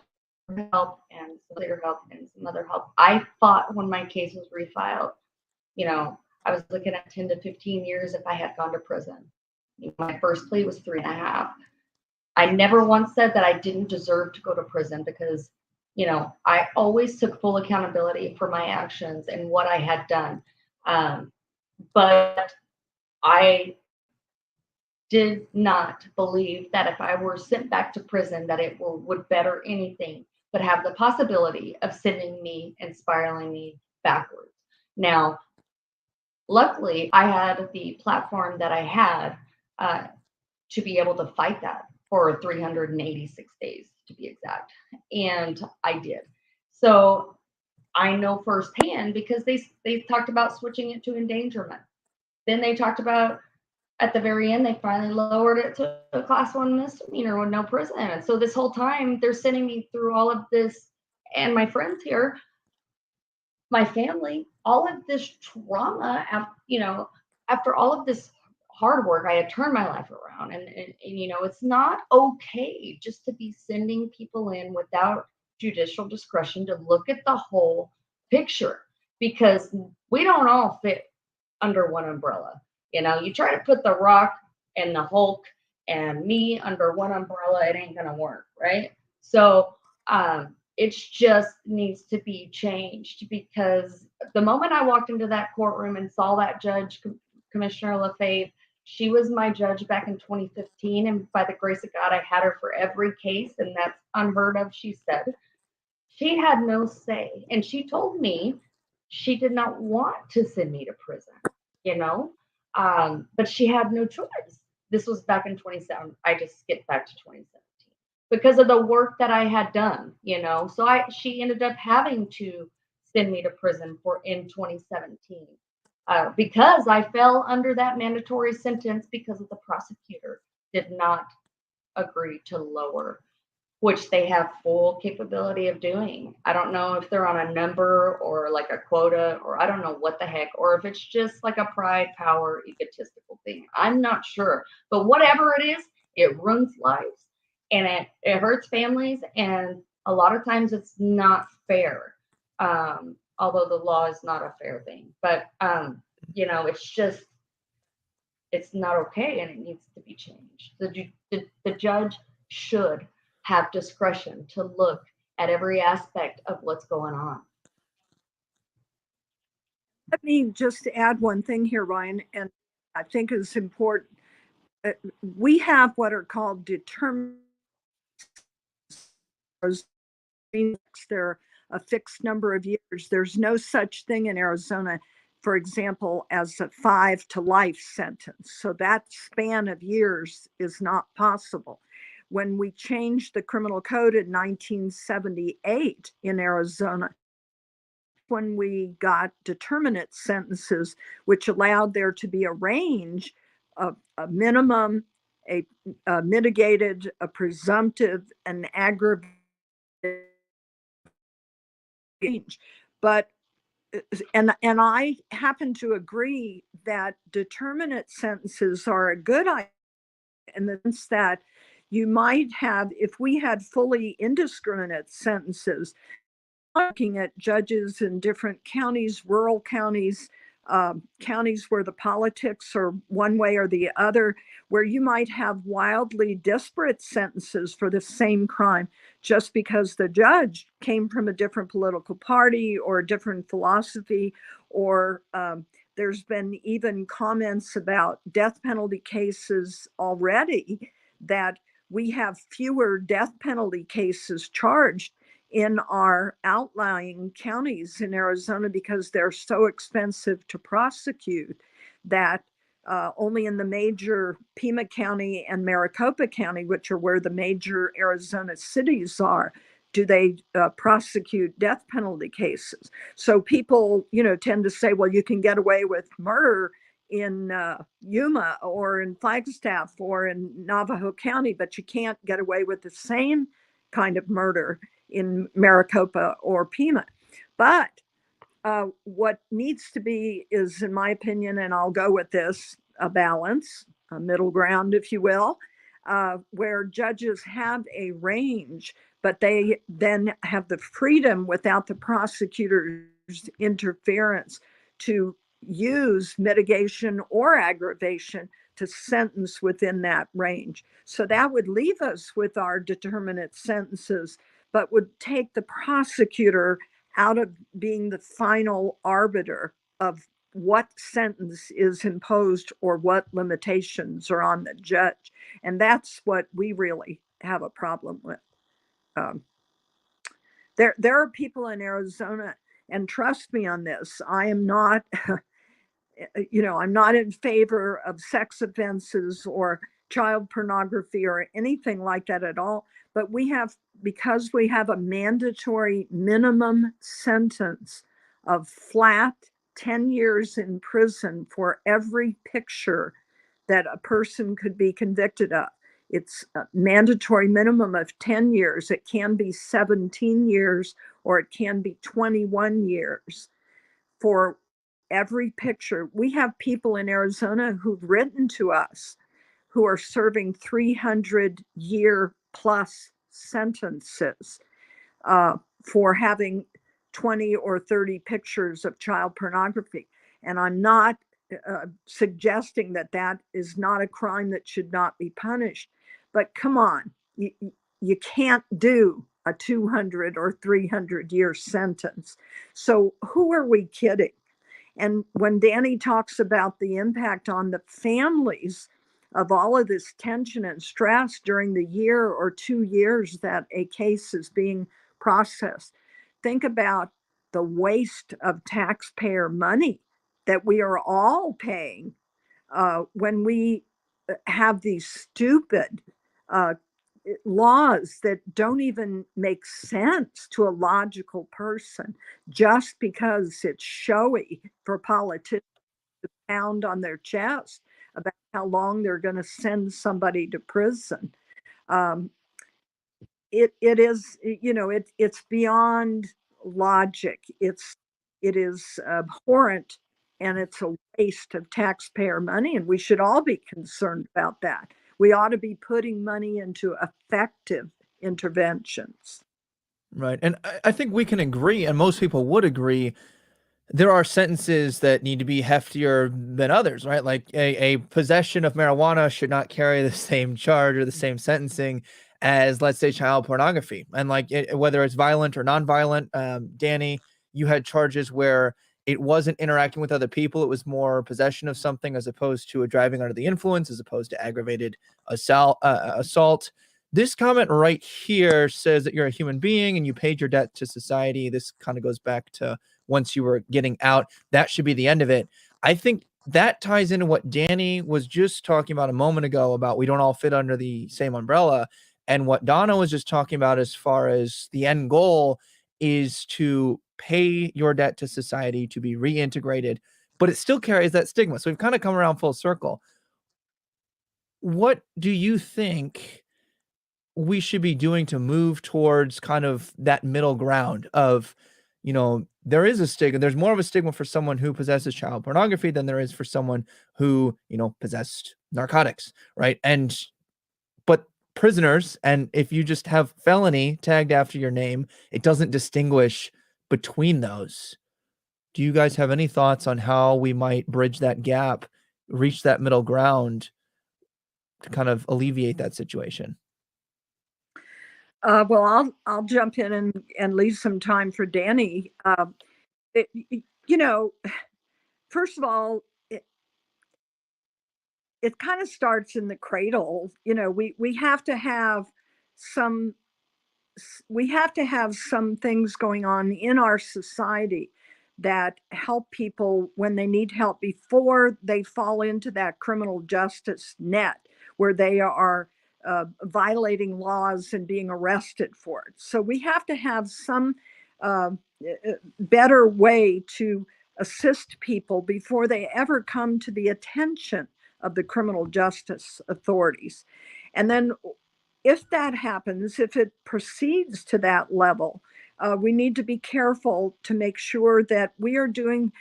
her help and some other help and some other help. I fought when my case was refiled. You know, I was looking at 10 to 15 years if I had gone to prison. My first plea was 3.5. I never once said that I didn't deserve to go to prison because, you know, I always took full accountability for my actions and what I had done. But I did not believe that if I were sent back to prison, that it would better anything, but have the possibility of sending me and spiraling me backwards. Now, luckily, I had the platform that I had to be able to fight that for 386 days, to be exact. And I did. So I know firsthand because they talked about switching it to endangerment. Then they talked about at the very end, they finally lowered it to a class 1 misdemeanor with no prison. And so this whole time they're sending me through all of this, and my friends here, my family, all of this trauma, after all of this hard work, I had turned my life around. And you know, it's not okay just to be sending people in without judicial discretion to look at the whole picture, because we don't all fit under one umbrella. You know, you try to put the Rock and the Hulk and me under one umbrella, it ain't gonna work, right? So it just needs to be changed, because the moment I walked into that courtroom and saw that judge, Commissioner LaFave, she was my judge back in 2015, and by the grace of God, I had her for every case, and that's unheard of, she said. She had no say, and she told me she did not want to send me to prison, you know, but she had no choice. This was back in 2017. I just skipped back to 2017 because of the work that I had done, you know. So she ended up having to send me to prison in 2017 because I fell under that mandatory sentence because of the prosecutor did not agree to lower, which they have full capability of doing. I don't know if they're on a number or like a quota, or I don't know what the heck, or if it's just like a pride, power, egotistical thing. I'm not sure. But whatever it is, it ruins lives and it hurts families. And a lot of times it's not fair. Although the law is not a fair thing. But, you know, it's not okay and it needs to be changed. The judge should have discretion to look at every aspect of what's going on. Let me just add one thing here, Ryan, and I think it's important. We have what are called determined. They're a fixed number of years. There's no such thing in Arizona, for example, as a 5 to life sentence. So that span of years is not possible. When we changed the criminal code in 1978 in Arizona, when we got determinate sentences, which allowed there to be a range of a minimum, a mitigated, a presumptive, an aggravated change. But and I happen to agree that determinate sentences are a good idea in the sense that you might have, if we had fully indiscriminate sentences, looking at judges in different counties, rural counties, counties where the politics are one way or the other, where you might have wildly disparate sentences for the same crime just because the judge came from a different political party or a different philosophy, or there's been even comments about death penalty cases already, that we have fewer death penalty cases charged in our outlying counties in Arizona because they're so expensive to prosecute, that only in the major Pima County and Maricopa County, which are where the major Arizona cities are, do they prosecute death penalty cases. So people, tend to say, well, you can get away with murder in Yuma or in Flagstaff or in Navajo County, but you can't get away with the same kind of murder in Maricopa or Pima. But what needs to be is, in my opinion, and I'll go with this, a balance, a middle ground, if you will, where judges have a range, but they then have the freedom without the prosecutor's interference to use mitigation or aggravation to sentence within that range. So that would leave us with our determinate sentences, but would take the prosecutor out of being the final arbiter of what sentence is imposed or what limitations are on the judge. And that's what we really have a problem with. There are people in Arizona, and trust me on this, I am not I'm not in favor of sex offenses or child pornography or anything like that at all. But because we have a mandatory minimum sentence of flat 10 years in prison for every picture that a person could be convicted of. It's a mandatory minimum of 10 years. It can be 17 years or it can be 21 years for every picture. We have people in Arizona who've written to us who are serving 300-year plus sentences for having 20 or 30 pictures of child pornography. And I'm not suggesting that that is not a crime that should not be punished. But come on, you can't do a 200 or 300-year sentence. So who are we kidding? And when Danny talks about the impact on the families of all of this tension and stress during the year or 2 years that a case is being processed, think about the waste of taxpayer money that we are all paying when we have these stupid laws that don't even make sense to a logical person, just because it's showy for politicians to pound on their chest about how long they're going to send somebody to prison. It is, it's beyond logic. It is abhorrent, and it's a waste of taxpayer money, and we should all be concerned about that. We ought to be putting money into effective interventions. Right. And I think we can agree, and most people would agree, there are sentences that need to be heftier than others, right? Like a possession of marijuana should not carry the same charge or the same sentencing as, let's say, child pornography. And like whether it's violent or non-violent, Danny, you had charges where it wasn't interacting with other people. It was more possession of something as opposed to a driving under the influence, as opposed to aggravated assault. This comment right here says that you're a human being and you paid your debt to society. This kind of goes back to once you were getting out. That should be the end of it. I think that ties into what Danny was just talking about a moment ago about we don't all fit under the same umbrella. And what Donna was just talking about as far as the end goal is to pay your debt to society, to be reintegrated, but it still carries that stigma. So we've kind of come around full circle. what do you think we should be doing to move towards kind of that middle ground of, there is a stigma. There's more of a stigma for someone who possesses child pornography than there is for someone who, possessed narcotics, right? But prisoners, and if you just have felony tagged after your name, it doesn't distinguish between those. Do you guys have any thoughts on how we might bridge that gap, reach that middle ground to kind of alleviate that situation? Well, I'll jump in and leave some time for Danny. It, you know, first of all, it kind of starts in the cradle. We have to have some some things going on in our society that help people when they need help before they fall into that criminal justice net where they are violating laws and being arrested for it. So we have to have some uh, better way to assist people before they ever come to the attention of the criminal justice authorities. And then if that happens, if it proceeds to that level, we need to be careful to make sure that we are doing,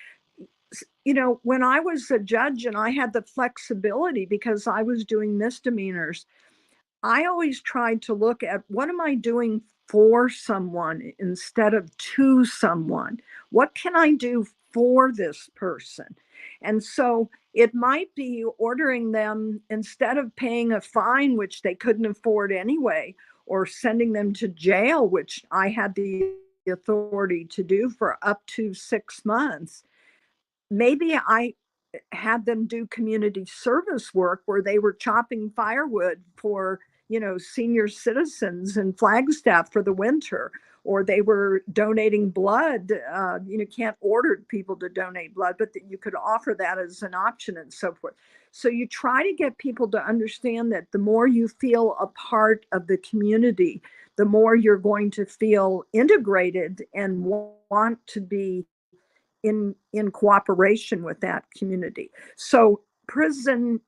when I was a judge and I had the flexibility because I was doing misdemeanors, I always tried to look at what am I doing for someone instead of to someone? What can I do for this person? And so it might be ordering them, instead of paying a fine, which they couldn't afford anyway, or sending them to jail, which I had the authority to do for up to 6 months. Maybe I had them do community service work where they were chopping firewood for, senior citizens in Flagstaff for the winter, or they were donating blood. You can't order people to donate blood, but that you could offer that as an option and so forth. So you try to get people to understand that the more you feel a part of the community, the more you're going to feel integrated and want to be in cooperation with that community. So prison,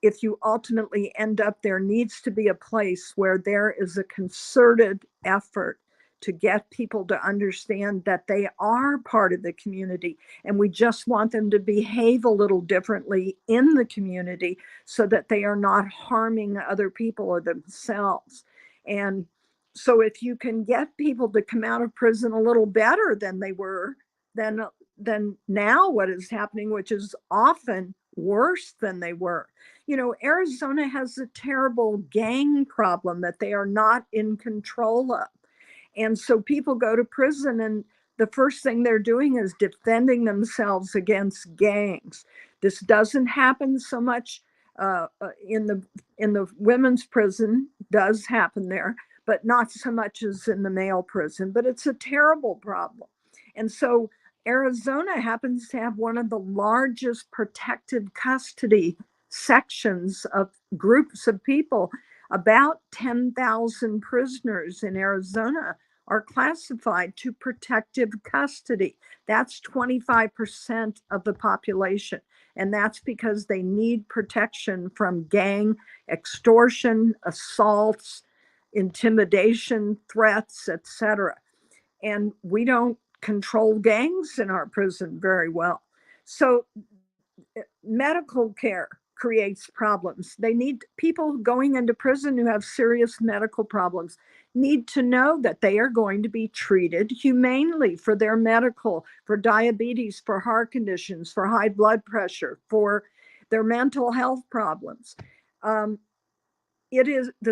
if you ultimately end up there, needs to be a place where there is a concerted effort to get people to understand that they are part of the community, and we just want them to behave a little differently in the community so that they are not harming other people or themselves. And so if you can get people to come out of prison a little better than they were, then now what is happening, which is often worse than they were. Arizona has a terrible gang problem that they are not in control of. And so people go to prison and the first thing they're doing is defending themselves against gangs. This doesn't happen so much in the women's prison, does happen there, but not so much as in the male prison. But it's a terrible problem. And so Arizona happens to have one of the largest protected custody sections of groups of people. About 10,000 prisoners in Arizona are classified to protective custody. That's 25% of the population. And that's because they need protection from gang extortion, assaults, intimidation, threats, etc. And we don't control gangs in our prison very well. So medical care creates problems. They need people going into prison who have serious medical problems need to know that they are going to be treated humanely for their medical, for diabetes, for heart conditions, for high blood pressure, for their mental health problems. The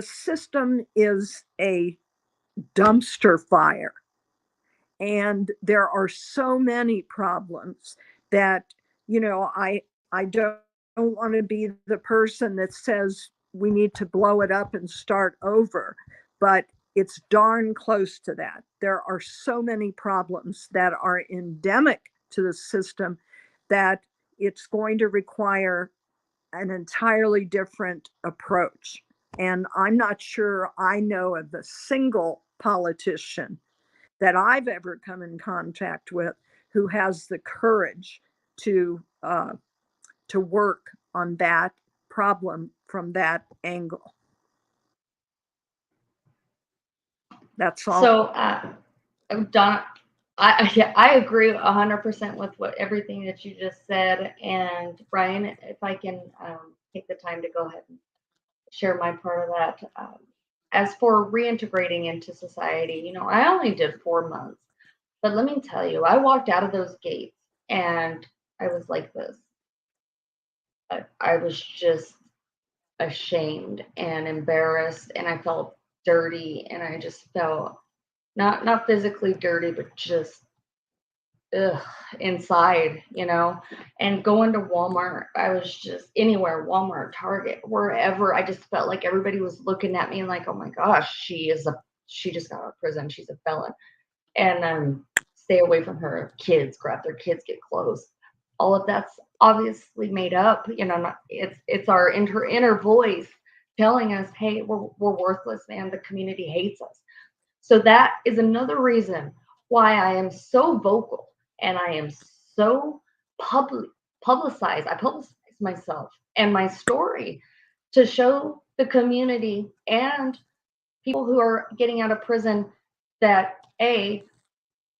system is a dumpster fire. And there are so many problems that, I don't want to be the person that says we need to blow it up and start over, but it's darn close to that. There are so many problems that are endemic to the system that it's going to require an entirely different approach. And I'm not sure I know of a single politician that I've ever come in contact with who has the courage to work on that problem from that angle. That's all. So, Donna, I agree 100% with everything that you just said. And Brian, if I can take the time to go ahead and share my part of that. As for reintegrating into society, I only did 4 months, but let me tell you, I walked out of those gates and I was like this. I was just ashamed and embarrassed, and I felt dirty, and I just felt not physically dirty, but just inside, and going to Walmart, I was just anywhere, Walmart, Target, wherever, I just felt like everybody was looking at me and like, oh my gosh, she just got out of prison, she's a felon, and stay away from her. Kids, grab their kids, get close. All of that's obviously made up, it's our inner voice telling us, hey, we're worthless, man, the community hates us. So that is another reason why I am so vocal and I am so publicized. I publicize myself and my story to show the community and people who are getting out of prison that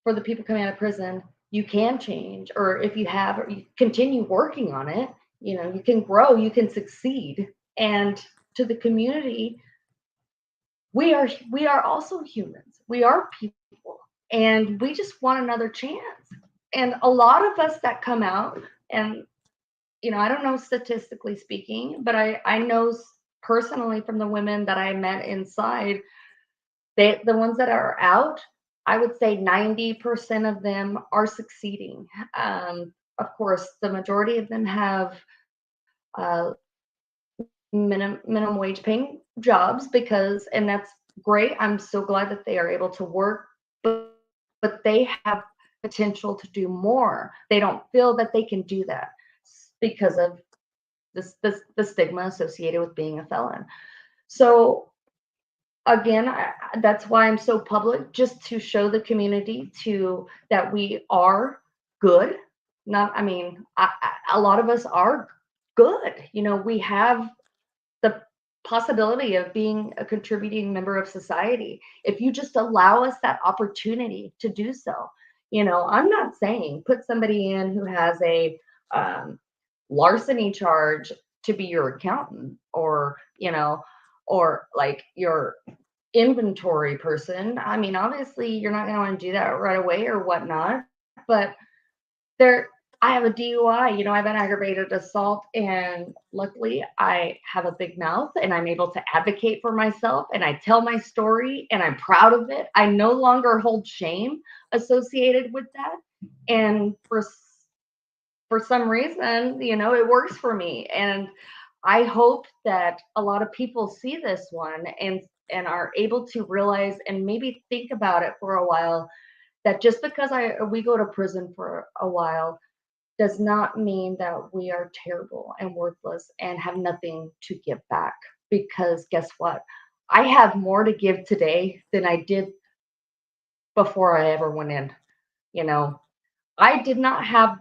for the people coming out of prison, you can change, or if you have, or you continue working on it, you can grow, you can succeed. And to the community, we are also humans. We are people, and we just want another chance. And a lot of us that come out, and I don't know statistically speaking, but I know personally from the women that I met inside, the ones that are out, I would say 90% of them are succeeding. Of course, the majority of them have minimum wage paying jobs, and that's great. I'm so glad that they are able to work, but they have potential to do more. They don't feel that they can do that because of the stigma associated with being a felon. So again, that's why I'm so public, just to show the community that we are good. A lot of us are good. We have the possibility of being a contributing member of society if you just allow us that opportunity to do so. I'm not saying put somebody in who has a larceny charge to be your accountant, or like your inventory person. Obviously you're not going to want to do that right away or whatnot, but I have a DUI, I have an aggravated assault, and luckily I have a big mouth and I'm able to advocate for myself, and I tell my story and I'm proud of it. I no longer hold shame associated with that. And for some reason, it works for me. And I hope that a lot of people see this one and are able to realize and maybe think about it for a while, that just because we go to prison for a while does not mean that we are terrible and worthless and have nothing to give back. Because guess what? I have more to give today than I did before I ever went in. I did not have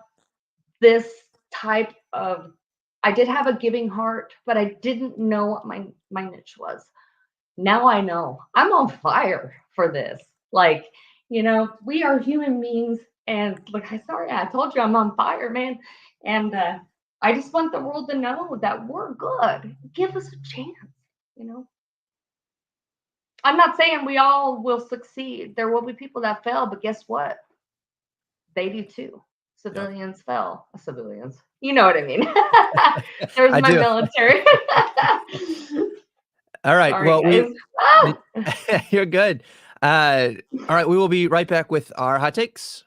this type of, I did have a giving heart, but I didn't know what my niche was. Now I know. I'm on fire for this. Like, we are human beings, and I told you I'm on fire, man. And I just want the world to know that we're good. Give us a chance, I'm not saying we all will succeed. There will be people that fail, but guess what? They do too. Civilians fail. Civilians. You know what I mean? There's my military. All right. Sorry, well, you're good. All right. We will be right back with our hot takes.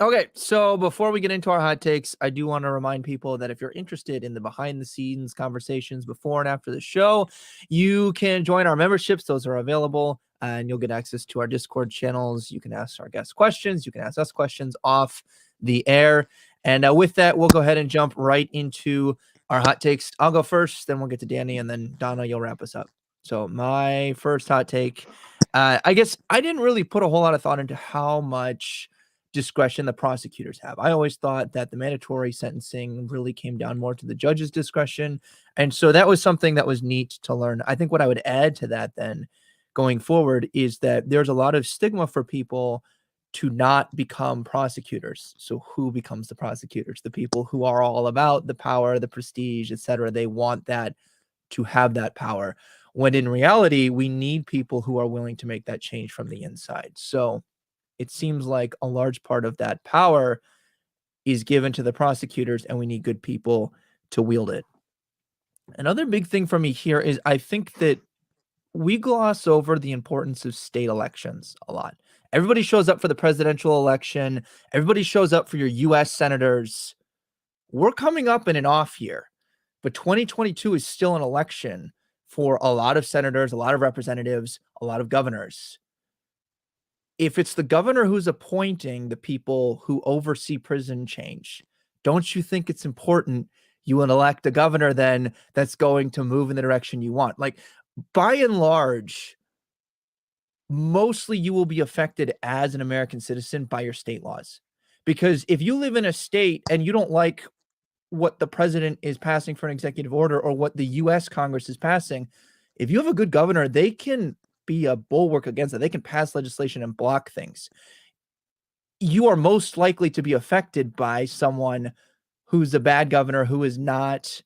Okay, so before we get into our hot takes, I do want to remind people that if you're interested in the behind the scenes conversations before and after the show, you can join our memberships. Those are available, and you'll get access to our Discord channels. You can ask our guests questions. You can ask us questions off the air. And with that, we'll go ahead and jump right into our hot takes. I'll go first, then we'll get to Danny, and then Donna, you'll wrap us up. So my first hot take, I guess I didn't really put a whole lot of thought into how much discretion the prosecutors have. I always thought that the mandatory sentencing really came down more to the judge's discretion. And so that was something that was neat to learn. I think what I would add to that then going forward is that there's a lot of stigma for people to not become prosecutors. So who becomes the prosecutors? The people who are all about the power, the prestige, etc. They want that to have that power. When in reality, we need people who are willing to make that change from the inside. So it seems like a large part of that power is given to the prosecutors, and we need good people to wield it. Another big thing for me here is I think that we gloss over the importance of state elections a lot. Everybody shows up for the presidential election. Everybody shows up for your US senators. We're coming up in an off year, but 2022 is still an election for a lot of senators, a lot of representatives, a lot of governors. If it's the governor who's appointing the people who oversee prison change, don't you think it's important you elect a governor then that's going to move in the direction you want? Like, by and large, mostly you will be affected as an American citizen by your state laws. Because if you live in a state and you don't like what the president is passing for an executive order or what the US Congress is passing, if you have a good governor, they can be a bulwark against it. They can pass legislation and block things. You are most likely to be affected by someone who's a bad governor who is not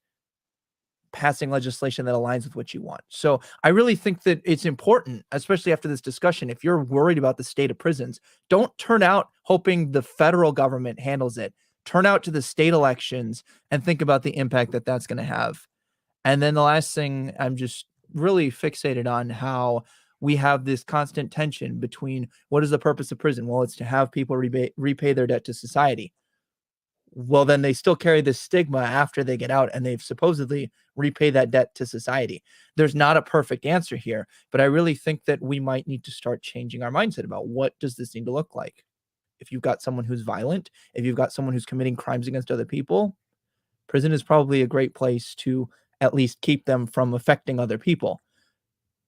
passing legislation that aligns with what you want. So I really think that it's important, especially after this discussion, if you're worried about the state of prisons, don't turn out hoping the federal government handles it. Turn out to the state elections and think about the impact that that's going to have. And then the last thing, I'm just really fixated on how we have this constant tension between what is the purpose of prison? Well, it's to have people repay their debt to society. Well, then they still carry this stigma after they get out and they've supposedly repay that debt to society. There's not a perfect answer here, but I really think that we might need to start changing our mindset about what does this need to look like. If you've got someone who's violent, if you've got someone who's committing crimes against other people, prison is probably a great place to at least keep them from affecting other people.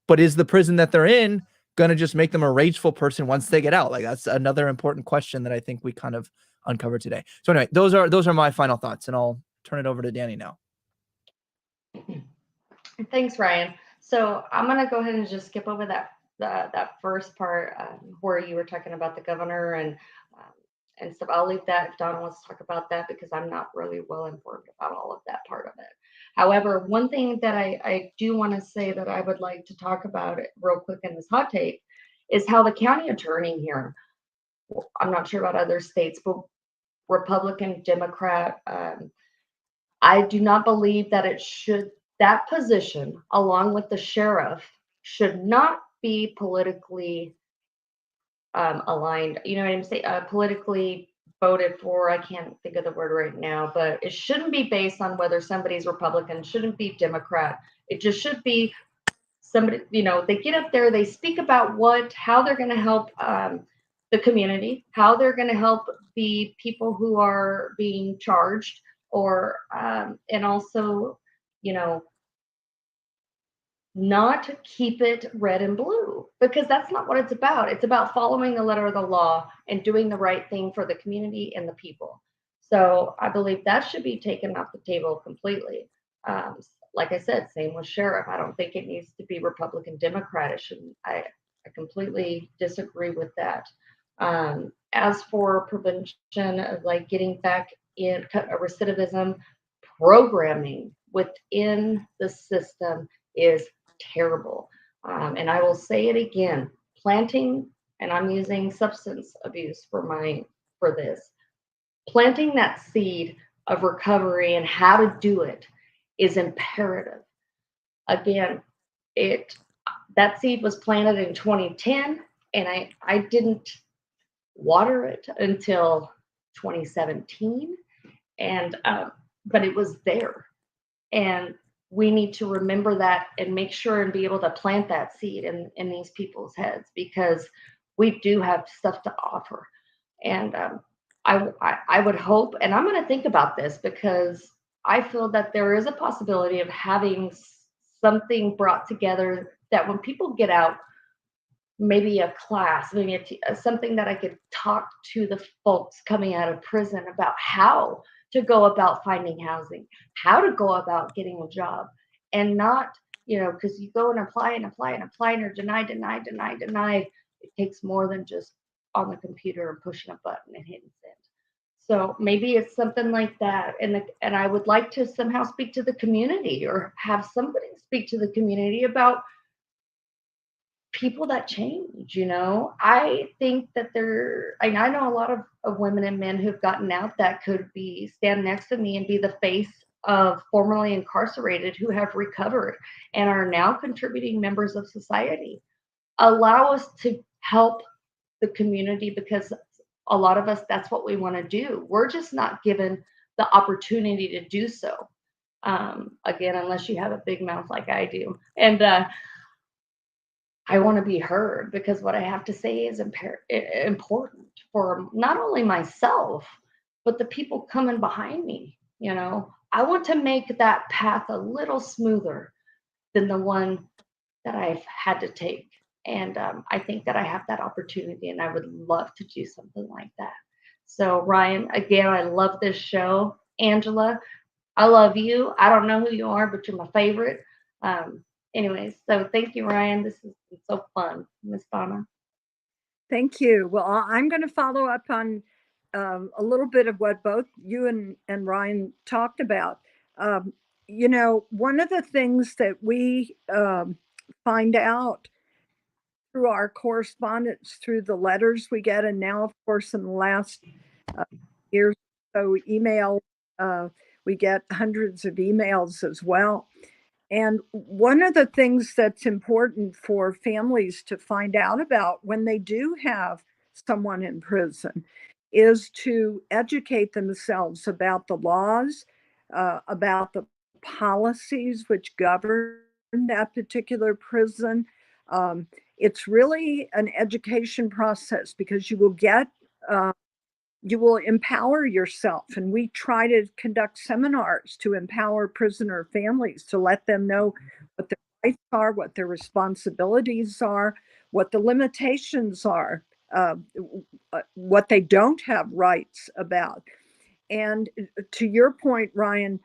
But is the prison that they're in going to just make them a rageful person once they get out? Like, that's another important question that I think we kind of uncovered today. So anyway, those are my final thoughts, and I'll turn it over to Danny now. Thanks, Ryan. So I'm going to go ahead and just skip over that first part where you were talking about the governor and stuff. I'll leave that if Donna wants to talk about that because I'm not really well informed about all of that part of it. However, one thing that I do want to say that I would like to talk about it real quick in this hot take is how the county attorney here, I'm not sure about other states, but Republican, Democrat, I do not believe that that position, along with the sheriff, should not be politically aligned. You know what I'm saying? Politically voted for. I can't think of the word right now, but it shouldn't be based on whether somebody's Republican, shouldn't be Democrat. It just should be somebody, they get up there, they speak about how they're going to help the community, how they're going to help the people who are being charged, or and also, not keep it red and blue, because that's not what it's about. It's about following the letter of the law and doing the right thing for the community and the people. So I believe that should be taken off the table completely. Like I said, same with sheriff. I don't think it needs to be Republican, Democrat. It shouldn't. I completely disagree with that. As for prevention of like getting back in recidivism, programming within the system is terrible. And I will say it again, planting, and I'm using substance abuse for this, planting that seed of recovery and how to do it is imperative. Again, that seed was planted in 2010, and I didn't water it until 2017, and but it was there, and we need to remember that and make sure and be able to plant that seed in these people's heads, because we do have stuff to offer. And I would hope, and I'm going to think about this, because I feel that there is a possibility of having something brought together that when people get out, maybe a class, maybe something that I could talk to the folks coming out of prison about how to go about finding housing, how to go about getting a job, and not, because you go and apply and apply and apply and you're denied, denied, denied, denied. It takes more than just on the computer and pushing a button and hitting send. So maybe it's something like that. And I would like to somehow speak to the community or have somebody speak to the community about people that change. I think that I know a lot of women and men who've gotten out that could stand next to me and be the face of formerly incarcerated who have recovered and are now contributing members of society. Allow us to help the community, because a lot of us, that's what we want to do. We're just not given the opportunity to do so. Again, unless you have a big mouth like I do. And I want to be heard, because what I have to say is important for not only myself, but the people coming behind me. I want to make that path a little smoother than the one that I've had to take. And I think that I have that opportunity, and I would love to do something like that. So, Ryan, again, I love this show. Angela, I love you. I don't know who you are, but you're my favorite. Anyways, so thank you, Ryan. This has been so fun. Miss Donna. Thank you. Well, I'm going to follow up on a little bit of what both you and Ryan talked about. One of the things that we find out through our correspondence, through the letters we get, and now, of course, in the last years or so, email, we get hundreds of emails as well. And one of the things that's important for families to find out about when they do have someone in prison is to educate themselves about the laws, about the policies which govern that particular prison. It's really an education process, because you will empower yourself. And we try to conduct seminars to empower prisoner families, to let them know what their rights are, what their responsibilities are, what the limitations are, what they don't have rights about. And to your point, Ryan,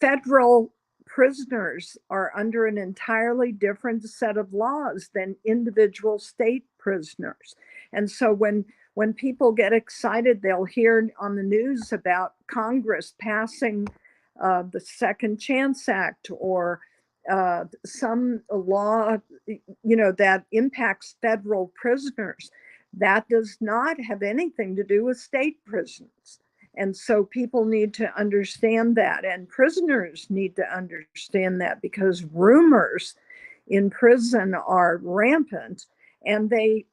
federal prisoners are under an entirely different set of laws than individual state prisoners. And so when people get excited, they'll hear on the news about Congress passing the Second Chance Act, or some law, that impacts federal prisoners. That does not have anything to do with state prisons. And so people need to understand that, and prisoners need to understand that, because rumors in prison are rampant, and they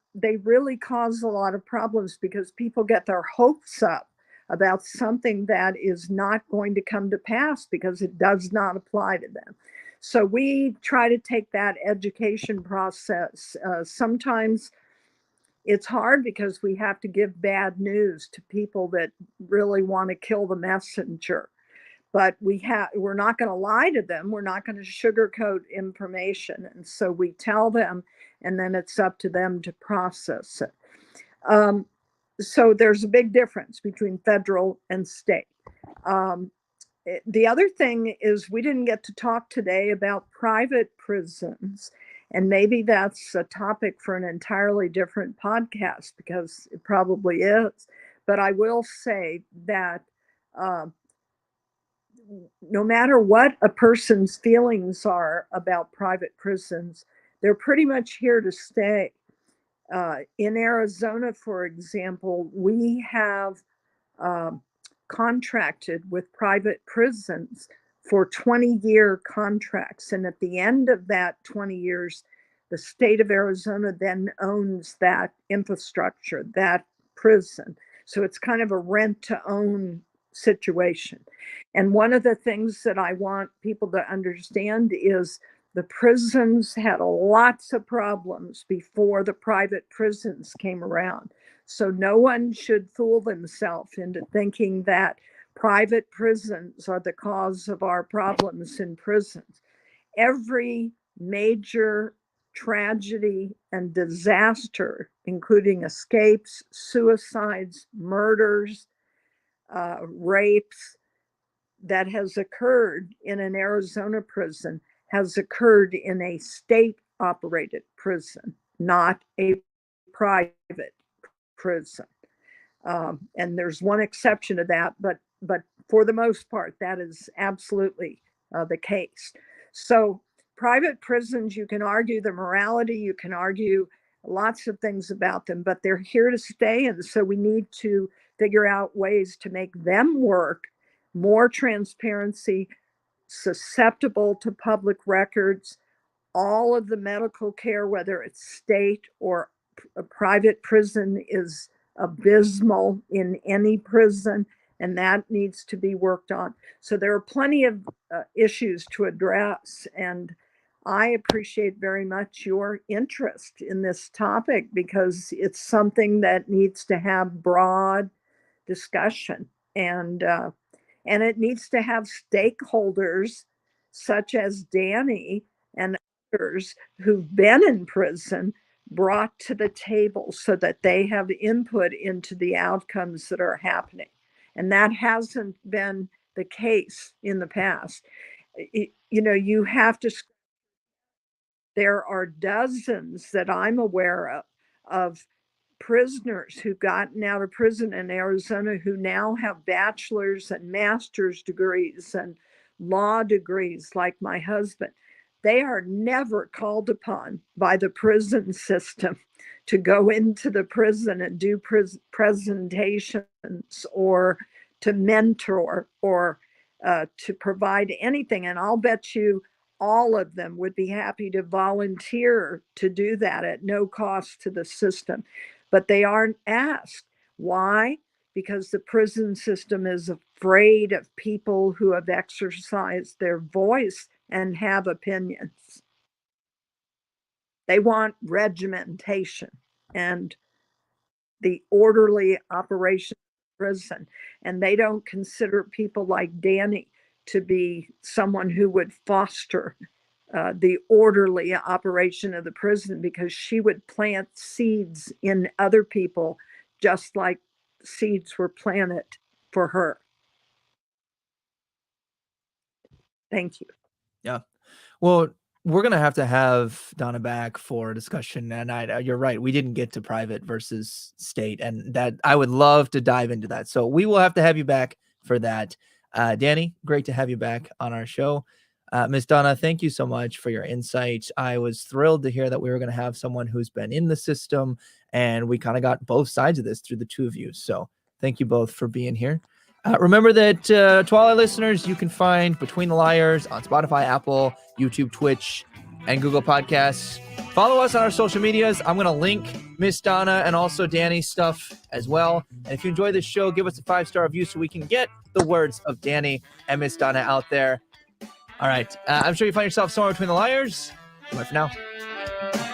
really cause a lot of problems, because people get their hopes up about something that is not going to come to pass because it does not apply to them. So we try to take that education process. Sometimes it's hard, because we have to give bad news to people that really want to kill the messenger. But we're not going to lie to them. We're not going to sugarcoat information. And so we tell them, and then it's up to them to process it. So there's a big difference between federal and state. The other thing is, we didn't get to talk today about private prisons. And maybe that's a topic for an entirely different podcast, because it probably is. But I will say that no matter what a person's feelings are about private prisons, they're pretty much here to stay. In Arizona, for example, we have contracted with private prisons for 20-year contracts. And at the end of that 20 years, the state of Arizona then owns that infrastructure, that prison. So it's kind of a rent to own situation. And one of the things that I want people to understand is the prisons had lots of problems before the private prisons came around. So no one should fool themselves into thinking that private prisons are the cause of our problems in prisons. Every major tragedy and disaster, including escapes, suicides, murders, rapes, that has occurred in an Arizona prison has occurred in a state-operated prison, not a private prison. And there's one exception to that, but for the most part, that is absolutely the case. So private prisons, you can argue the morality, you can argue lots of things about them, but they're here to stay. And so we need to figure out ways to make them work, more transparency, susceptible to public records, all of the medical care, whether it's state or a private prison, is abysmal in any prison, and that needs to be worked on. So there are plenty of issues to address, and I appreciate very much your interest in this topic because it's something that needs to have broad discussion, and it needs to have stakeholders such as Danny and others who've been in prison brought to the table so that they have input into the outcomes that are happening. And that hasn't been the case in the past. You have to, there are dozens that I'm aware of prisoners who've gotten out of prison in Arizona who now have bachelor's and master's degrees and law degrees, like my husband. They are never called upon by the prison system to go into the prison and do presentations or to mentor or to provide anything. And I'll bet you all of them would be happy to volunteer to do that at no cost to the system. But they aren't asked. Why? Because the prison system is afraid of people who have exercised their voice and have opinions. They want regimentation and the orderly operation of prison. And they don't consider people like Danny to be someone who would foster the orderly operation of the prison, because she would plant seeds in other people just like seeds were planted for her. Thank you. Yeah. Well, we're going to have Donna back for a discussion. And you're right. We didn't get to private versus state, and that I would love to dive into that. So we will have to have you back for that. Danny, great to have you back on our show. Ms. Donna, thank you so much for your insight. I was thrilled to hear that we were going to have someone who's been in the system, and we kind of got both sides of this through the two of you. So thank you both for being here. Remember that to all our listeners, you can find Between the Liars on Spotify, Apple, YouTube, Twitch, and Google Podcasts. Follow us on our social medias. I'm going to link Miss Donna and also Danny's stuff as well. And if you enjoy this show, give us a 5-star review so we can get the words of Danny and Miss Donna out there. All right. I'm sure you find yourself somewhere between the liars. Bye for now.